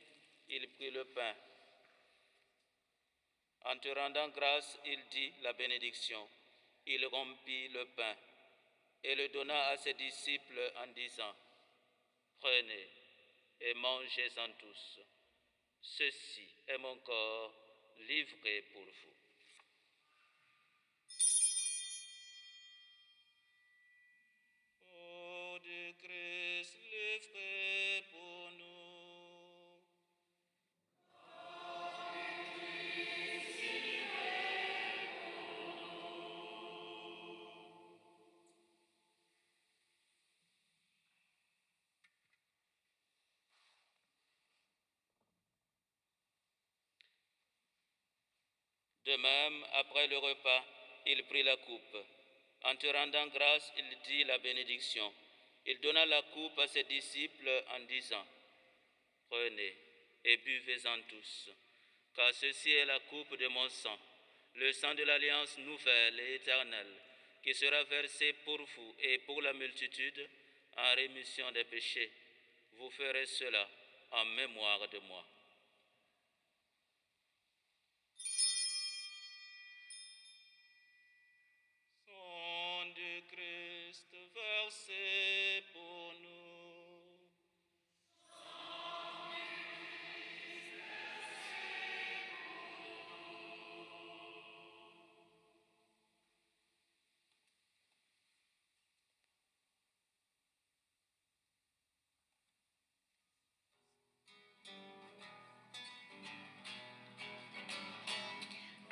il prit le pain. En te rendant grâce, il dit la bénédiction. Il rompit le pain et le donna à ses disciples en disant, « Prenez et mangez-en tous. Ceci est mon corps livré pour vous. Ô du Christ livré pour nous. De même, après le repas, il prit la coupe. En te rendant grâce, il dit la bénédiction. Il donna la coupe à ses disciples en disant, « Prenez et buvez-en tous, car ceci est la coupe de mon sang, le sang de l'alliance nouvelle et éternelle, qui sera versé pour vous et pour la multitude en rémission des péchés. Vous ferez cela en mémoire de moi. » Sang du Christ versé pour nous.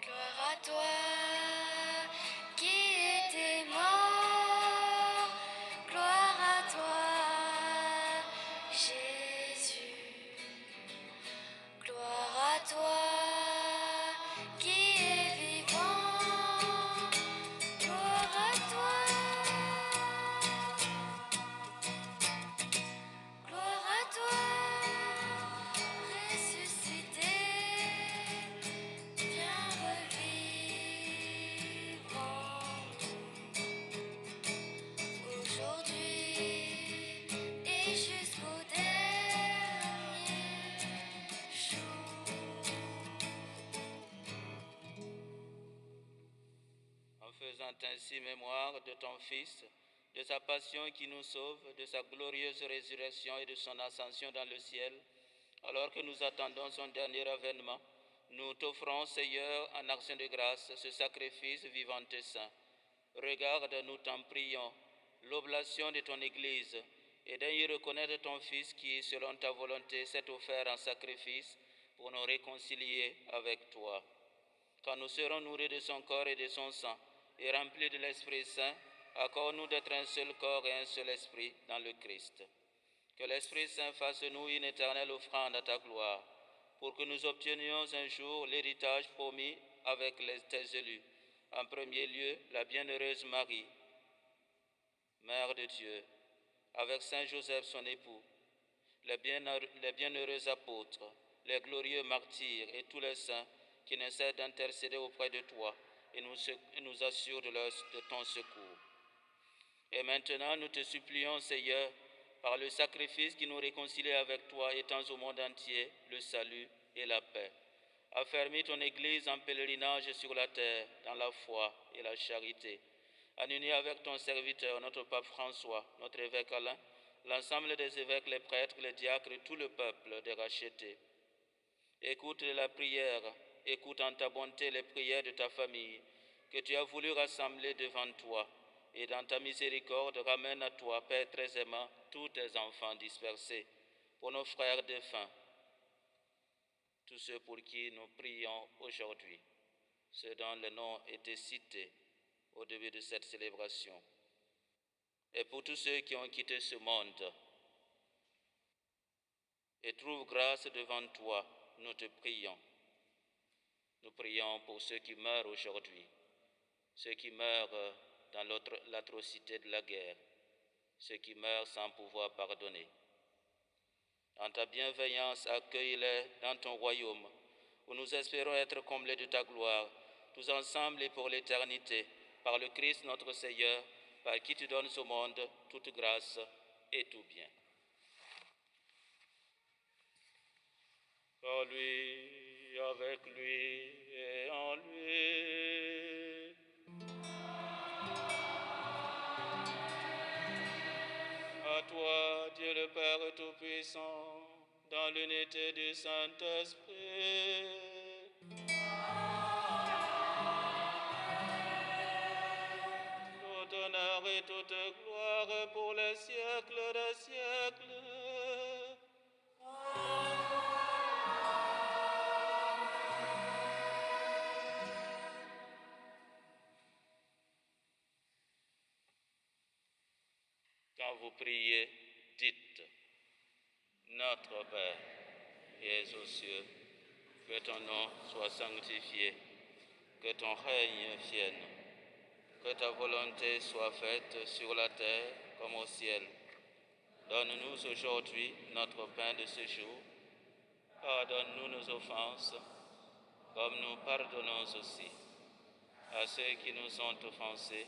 Gloire à toi qui étais mort, gloire à toi Jésus, gloire à toi qui es vivant, gloire à toi, gloire à toi ressuscité. Viens revivre en nous, aujourd'hui et jusqu'au dernier jour.
En faisant ainsi mémoire de ton Fils, de sa passion qui nous sauve, de sa glorieuse résurrection et de son ascension dans le ciel, alors que nous attendons son dernier avènement, nous t'offrons, Seigneur, en action de grâce, ce sacrifice vivant et saint. Regarde, nous t'en prions, l'oblation de ton Église, et d'y reconnaître ton Fils qui, selon ta volonté, s'est offert en sacrifice pour nous réconcilier avec toi. Quand nous serons nourris de son corps et de son sang, et remplis de l'Esprit Saint, accorde-nous d'être un seul corps et un seul esprit dans le Christ. Que l'Esprit Saint fasse de nous une éternelle offrande à ta gloire, pour que nous obtenions un jour l'héritage promis avec tes élus. En premier lieu, la bienheureuse Marie, Mère de Dieu, avec Saint Joseph son époux, les bienheureux apôtres, les glorieux martyrs et tous les saints qui ne cessent d'intercéder auprès de toi et nous assurent de ton secours. Et maintenant, nous te supplions, Seigneur, par le sacrifice qui nous réconcilie avec toi, étends au monde entier le salut et la paix. Affermis ton Église en pèlerinage sur la terre, dans la foi et la charité. En unis avec ton serviteur, notre pape François, notre évêque Alain, l'ensemble des évêques, les prêtres, les diacres et tout le peuple des rachetés. Écoute la prière, écoute en ta bonté les prières de ta famille, que tu as voulu rassembler devant toi, et dans ta miséricorde, ramène à toi, Père très aimant, tous tes enfants dispersés, pour nos frères défunts, tous ceux pour qui nous prions aujourd'hui, ceux dont les noms étaient cités au début de cette célébration, et pour tous ceux qui ont quitté ce monde et trouvent grâce devant toi, nous te prions. Nous prions pour ceux qui meurent aujourd'hui, ceux qui meurent dans l'atrocité de la guerre, ceux qui meurent sans pouvoir pardonner. En ta bienveillance, accueille-les dans ton royaume, où nous espérons être comblés de ta gloire, tous ensemble et pour l'éternité, par le Christ notre Seigneur, par qui tu donnes au monde toute grâce et tout bien. Par lui, avec lui et en lui. À toi, Dieu le Père Tout-Puissant, bénissons dans l'unité du Saint-Esprit. Tout honneur et toute gloire pour les siècles des siècles. Quand vous priez, dites, Notre Père, qui es aux cieux, que ton nom soit sanctifié, que ton règne vienne, que ta volonté soit faite sur la terre comme au ciel. Donne-nous aujourd'hui notre pain de ce jour. Pardonne-nous nos offenses, comme nous pardonnons aussi à ceux qui nous ont offensés,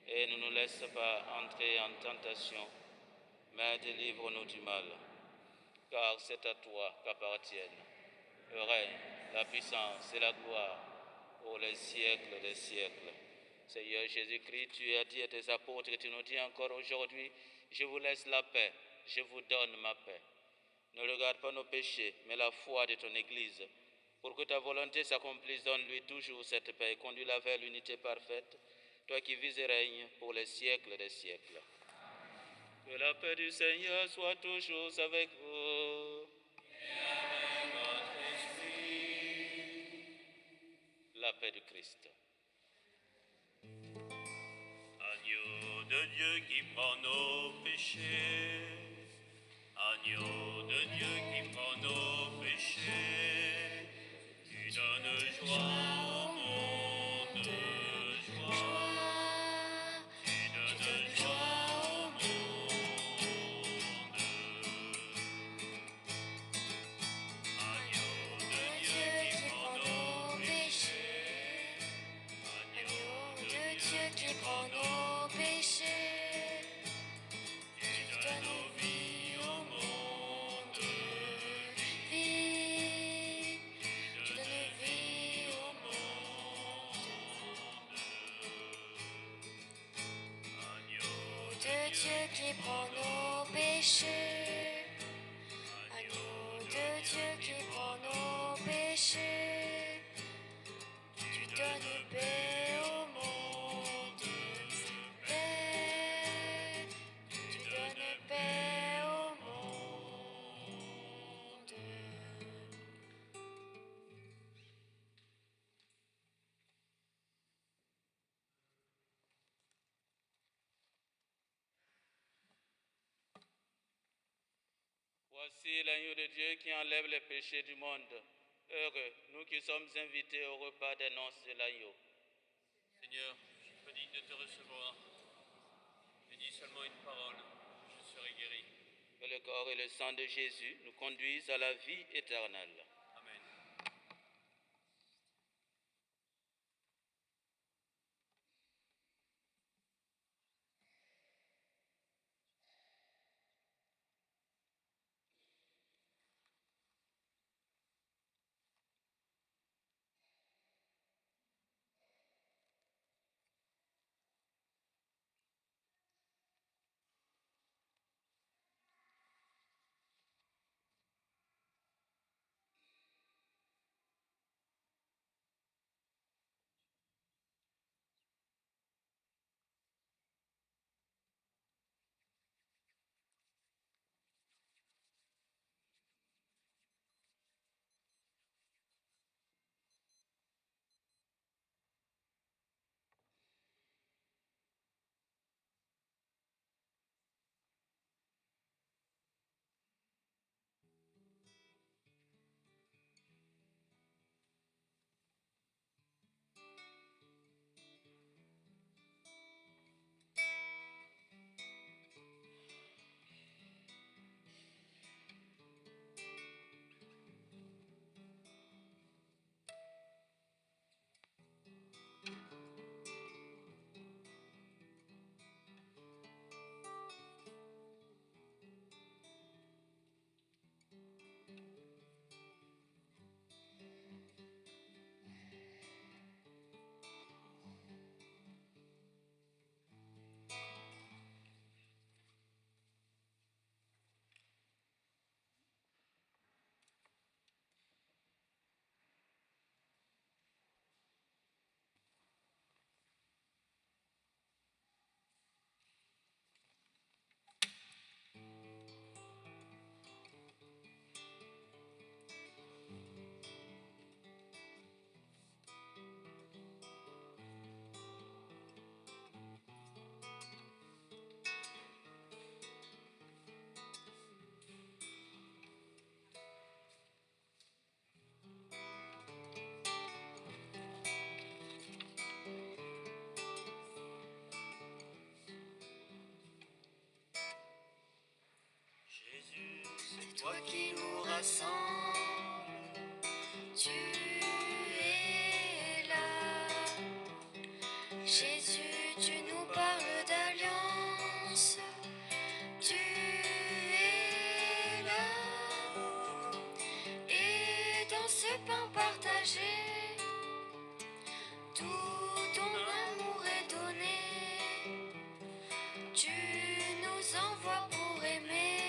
et ne nous laisse pas entrer en tentation, mais délivre-nous du mal. Car c'est à toi qu'appartiennent le règne, la puissance et la gloire pour les siècles des siècles. Seigneur Jésus-Christ, tu as dit à tes apôtres et tu nous dis encore aujourd'hui, je vous laisse la paix, je vous donne ma paix. Ne regarde pas nos péchés, mais la foi de ton Église. Pour que ta volonté s'accomplisse, donne-lui toujours cette paix et conduis-la vers l'unité parfaite, toi qui vis et règnes pour les siècles des siècles. Que la paix du Seigneur soit toujours avec vous. Et avec votre esprit. La paix du Christ.
Agneau de Dieu qui prend nos péchés, agneau de Dieu qui prend nos péchés, tu donnes joie au monde, joie, tu donnes joie au monde. Agneau de Dieu qui prend nos péchés, agneau de Dieu qui prend nos péchés, tu donnes vie au monde, vie, tu donnes vie au monde. Agneau
De Dieu qui prend nos péchés, agneau de Dieu qui prend nos péchés, tu donnes paix au monde, paix, tu donnes paix au monde.
Voici l'agneau de Dieu qui enlève les péchés du monde. Heureux, nous qui sommes invités au repas des noces de l'agneau.
Seigneur, je suis pas digne de te recevoir, mais dis seulement une parole, je serai guéri.
Que le corps et le sang de Jésus nous conduisent à la vie éternelle.
Amen.
toi qui nous rassembles, tu es là. Jésus, tu nous parles d'alliance, tu es là. Et dans ce pain partagé, tout ton amour est donné. Tu nous envoies pour aimer.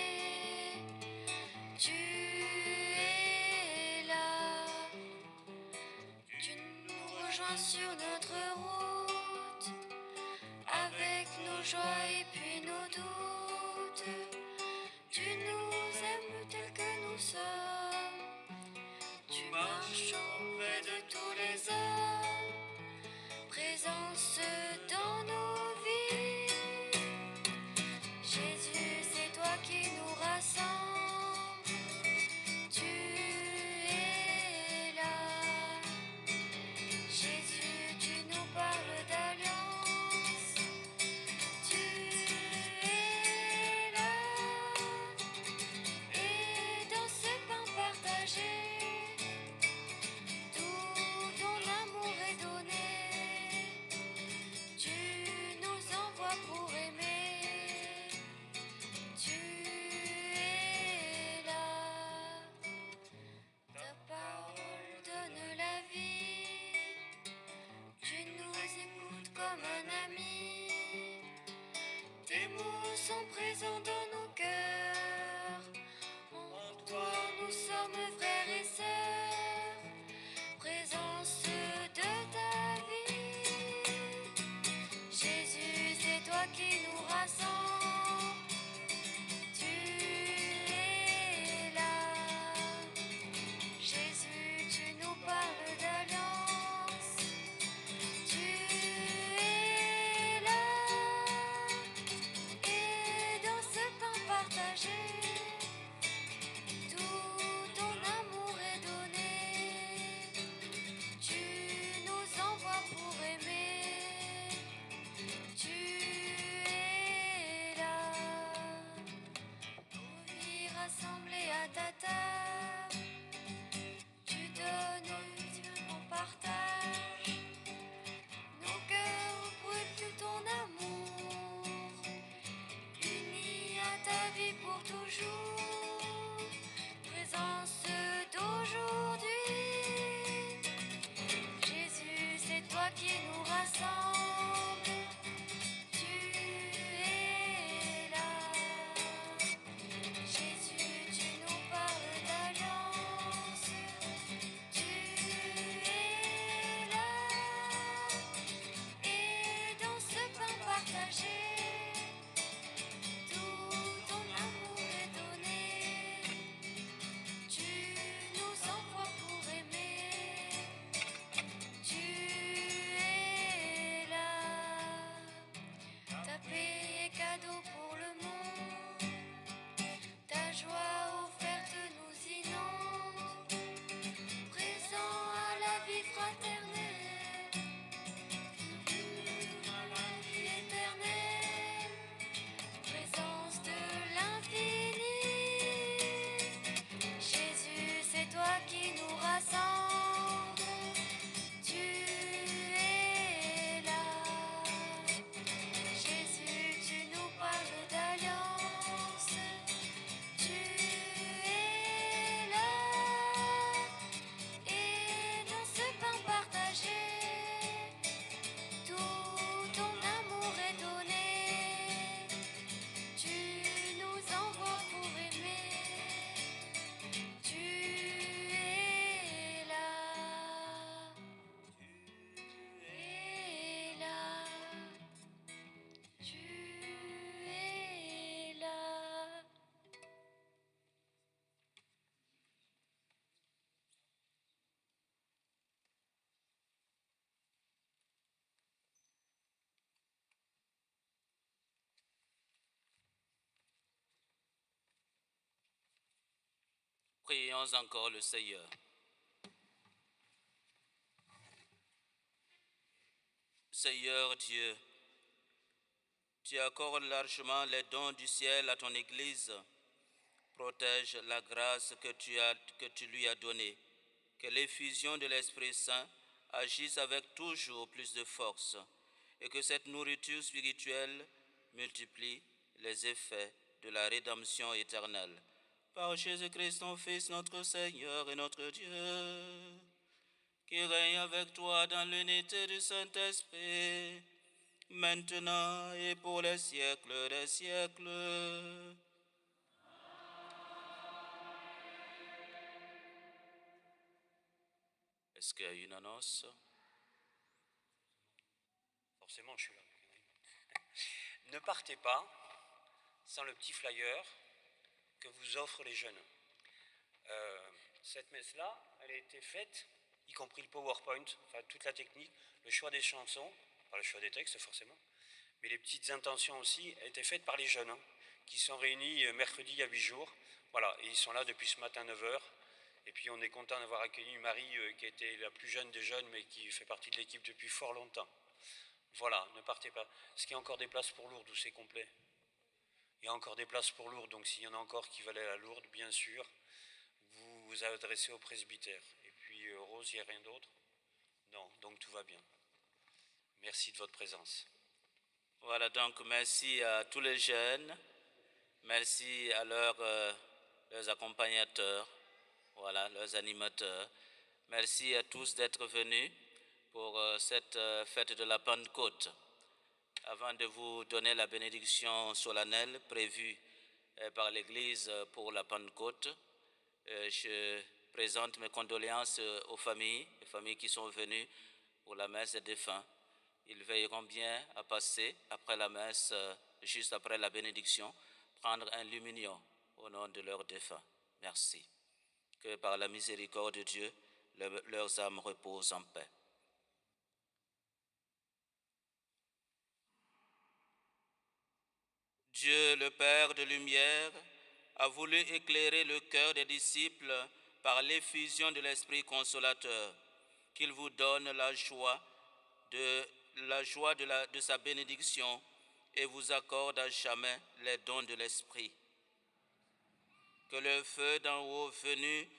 Tu es là. Tu nous rejoins sur notre route, avec nos joies et puis nos doutes. Tu nous aimes tels que nous sommes. Tu marches auprès de tous les hommes. Présence dans nos vies. Jésus, c'est toi qui nous rassemble. Tu es là. Jésus, tu nous parles d'alliance. Tu es là. Et dans ce pain partagé, tout ton amour est donné. Tu nous envoies pour aimer. Tu es là. Ta parole donne la vie. Tu nous écoutes comme un ami. Tes mots sont présents dans nos cœurs. En toi nous sommes frères et sœurs. Présence de ta vie. Jésus, c'est toi qui nous rassemble. Tu es là. Jésus, tu nous parles d'alliance. Tu es là. Et dans ce pain partagé, tout ton amour est donné. Tu nous envoies pour aimer. Tu es là. Nos vies rassemblées à ta table. Tu donnes, on partage. Nos cœurs brûlent de ton amour. Unis à ta vie pour toujours. Présence d'aujourd'hui. Jésus, c'est toi qui nous rassemble. Tu es là. Jésus, tu nous parles d'alliance. Tu es là. Et dans ce pain partagé, tout ton amour est donné. Tu nous envoies pour aimer. Tu es là. Ta paix est cadeau pour le monde. Ta joie offerte nous inonde. Présent à la vie fraternelle. À la vie éternelle. Présence de l'infini. Jésus, c'est toi qui nous rassemble. Tu es là. Jésus, tu nous parles d'alliance. Tu es là. Et dans ce pain partagé, tout ton amour est donné. Tu nous envoies pour aimer. Tu es là. Tu es là. Tu es là.
Prions encore le Seigneur. Seigneur Dieu, tu accordes largement les dons du ciel à ton Église protège la grâce que tu lui as donnée. Que l'effusion de l'Esprit Saint agisse avec toujours plus de force et que cette nourriture spirituelle multiplie les effets de la rédemption éternelle. Par Jésus-Christ, ton Fils, notre Seigneur et notre Dieu, qui règne avec toi dans l'unité du Saint-Esprit, maintenant et pour les siècles des siècles. Est-ce qu'il y a une annonce?
Forcément, je suis là. Ne partez pas sans le petit flyer que vous offrent les jeunes. Cette messe-là, elle a été faite, y compris le PowerPoint, enfin toute la technique, le choix des chansons, pas le choix des textes forcément, mais les petites intentions aussi, a été faite par les jeunes, qui sont réunis mercredi il y a 8 jours. Voilà, et ils sont là depuis ce matin 9h. Et puis on est content d'avoir accueilli Marie, qui était la plus jeune des jeunes, mais qui fait partie de l'équipe depuis fort longtemps. Voilà, ne partez pas. Est-ce qu'il y a encore des places pour Lourdes ou c'est complet? Il y a encore des places pour Lourdes, donc s'il y en a encore qui veulent aller à Lourdes, bien sûr, vous vous adressez au presbytère. Et puis Rose, il n'y a rien d'autre? Non, donc tout va bien. Merci de votre présence.
Voilà, donc merci à tous les jeunes, merci à leurs accompagnateurs, voilà, leurs animateurs. Merci à tous d'être venus pour cette fête de la Pentecôte. Avant de vous donner la bénédiction solennelle prévue par l'Église pour la Pentecôte, je présente mes condoléances aux familles, les familles qui sont venues pour la messe des défunts. Ils veilleront bien à passer après la messe, juste après la bénédiction, prendre un lumignon au nom de leurs défunts. Merci. Que par la miséricorde de Dieu, leurs âmes reposent en paix. Dieu, le Père de lumière, a voulu éclairer le cœur des disciples par l'effusion de l'Esprit consolateur, qu'il vous donne la joie de sa bénédiction et vous accorde à jamais les dons de l'Esprit. Que le feu d'en haut venu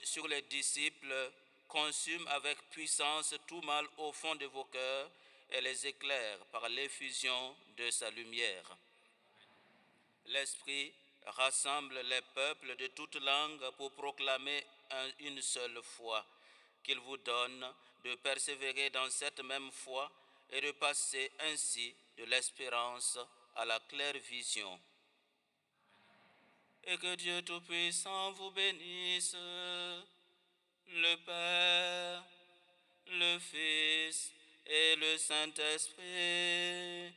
sur les disciples consume avec puissance tout mal au fond de vos cœurs et les éclaire par l'effusion de sa lumière. L'Esprit rassemble les peuples de toutes langues pour proclamer une seule foi, qu'il vous donne de persévérer dans cette même foi et de passer ainsi de l'espérance à la claire vision. Et que Dieu Tout-Puissant vous bénisse, le Père, le Fils et le Saint-Esprit.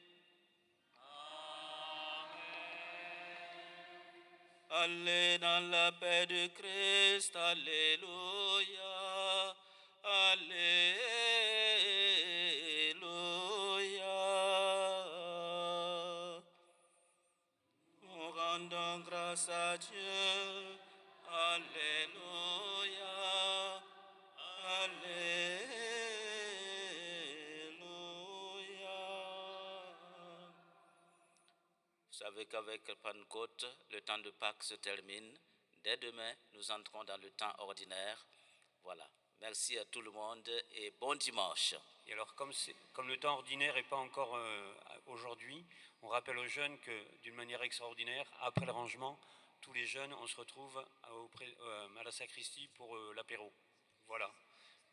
Allez dans la paix de Christ, alléluia, alléluia. Nous rendons grâce à Dieu, alléluia, alléluia. Vous savez qu'avec Pentecôte, le temps de Pâques se termine. Dès demain, nous entrons dans le temps ordinaire. Voilà. Merci à tout le monde et bon dimanche.
Et alors, comme le temps ordinaire n'est pas encore aujourd'hui, on rappelle aux jeunes que, d'une manière extraordinaire, après le rangement, tous les jeunes, on se retrouve à la sacristie pour l'apéro. Voilà.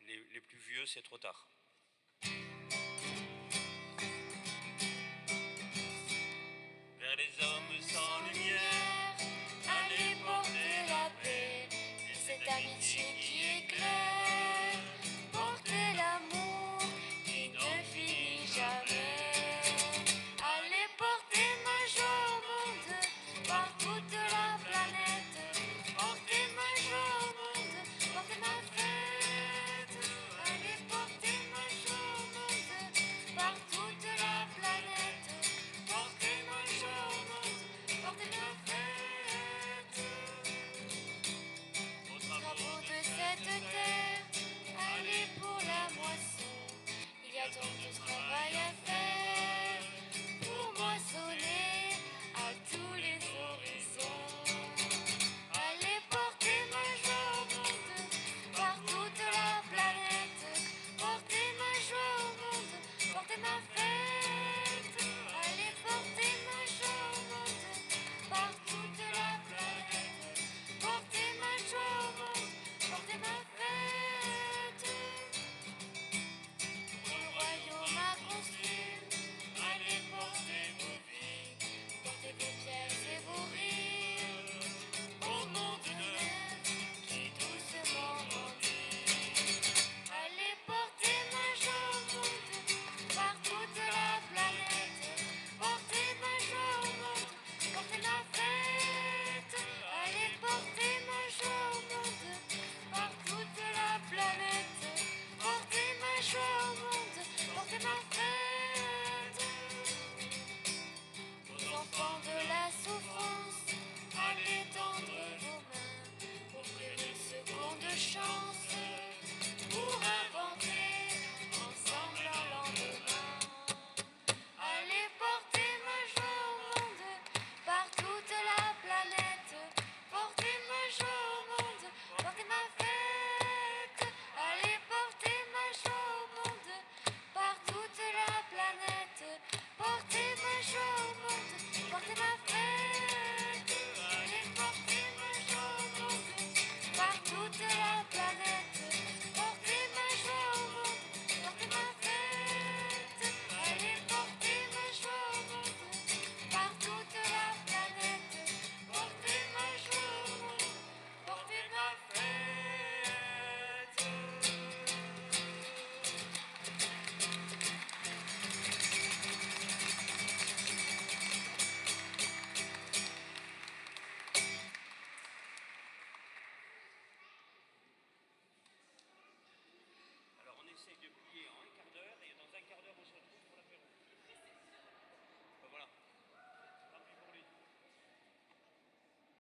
Les plus vieux, c'est trop tard.
Vers les hommes sans lumière,
allez porter la paix et cette amitié qui éclaire. Portez l'amour qui ne finit jamais. Allez porter ma joie au monde par toute la planète. Portez ma joie au monde, portez ma fête. Allez porter ma joie au monde par toute la planète. Portez ma joie au monde, portez ma fête. Aux travaux de cette terre, allez pour la moisson. Il y a tant de travail à faire.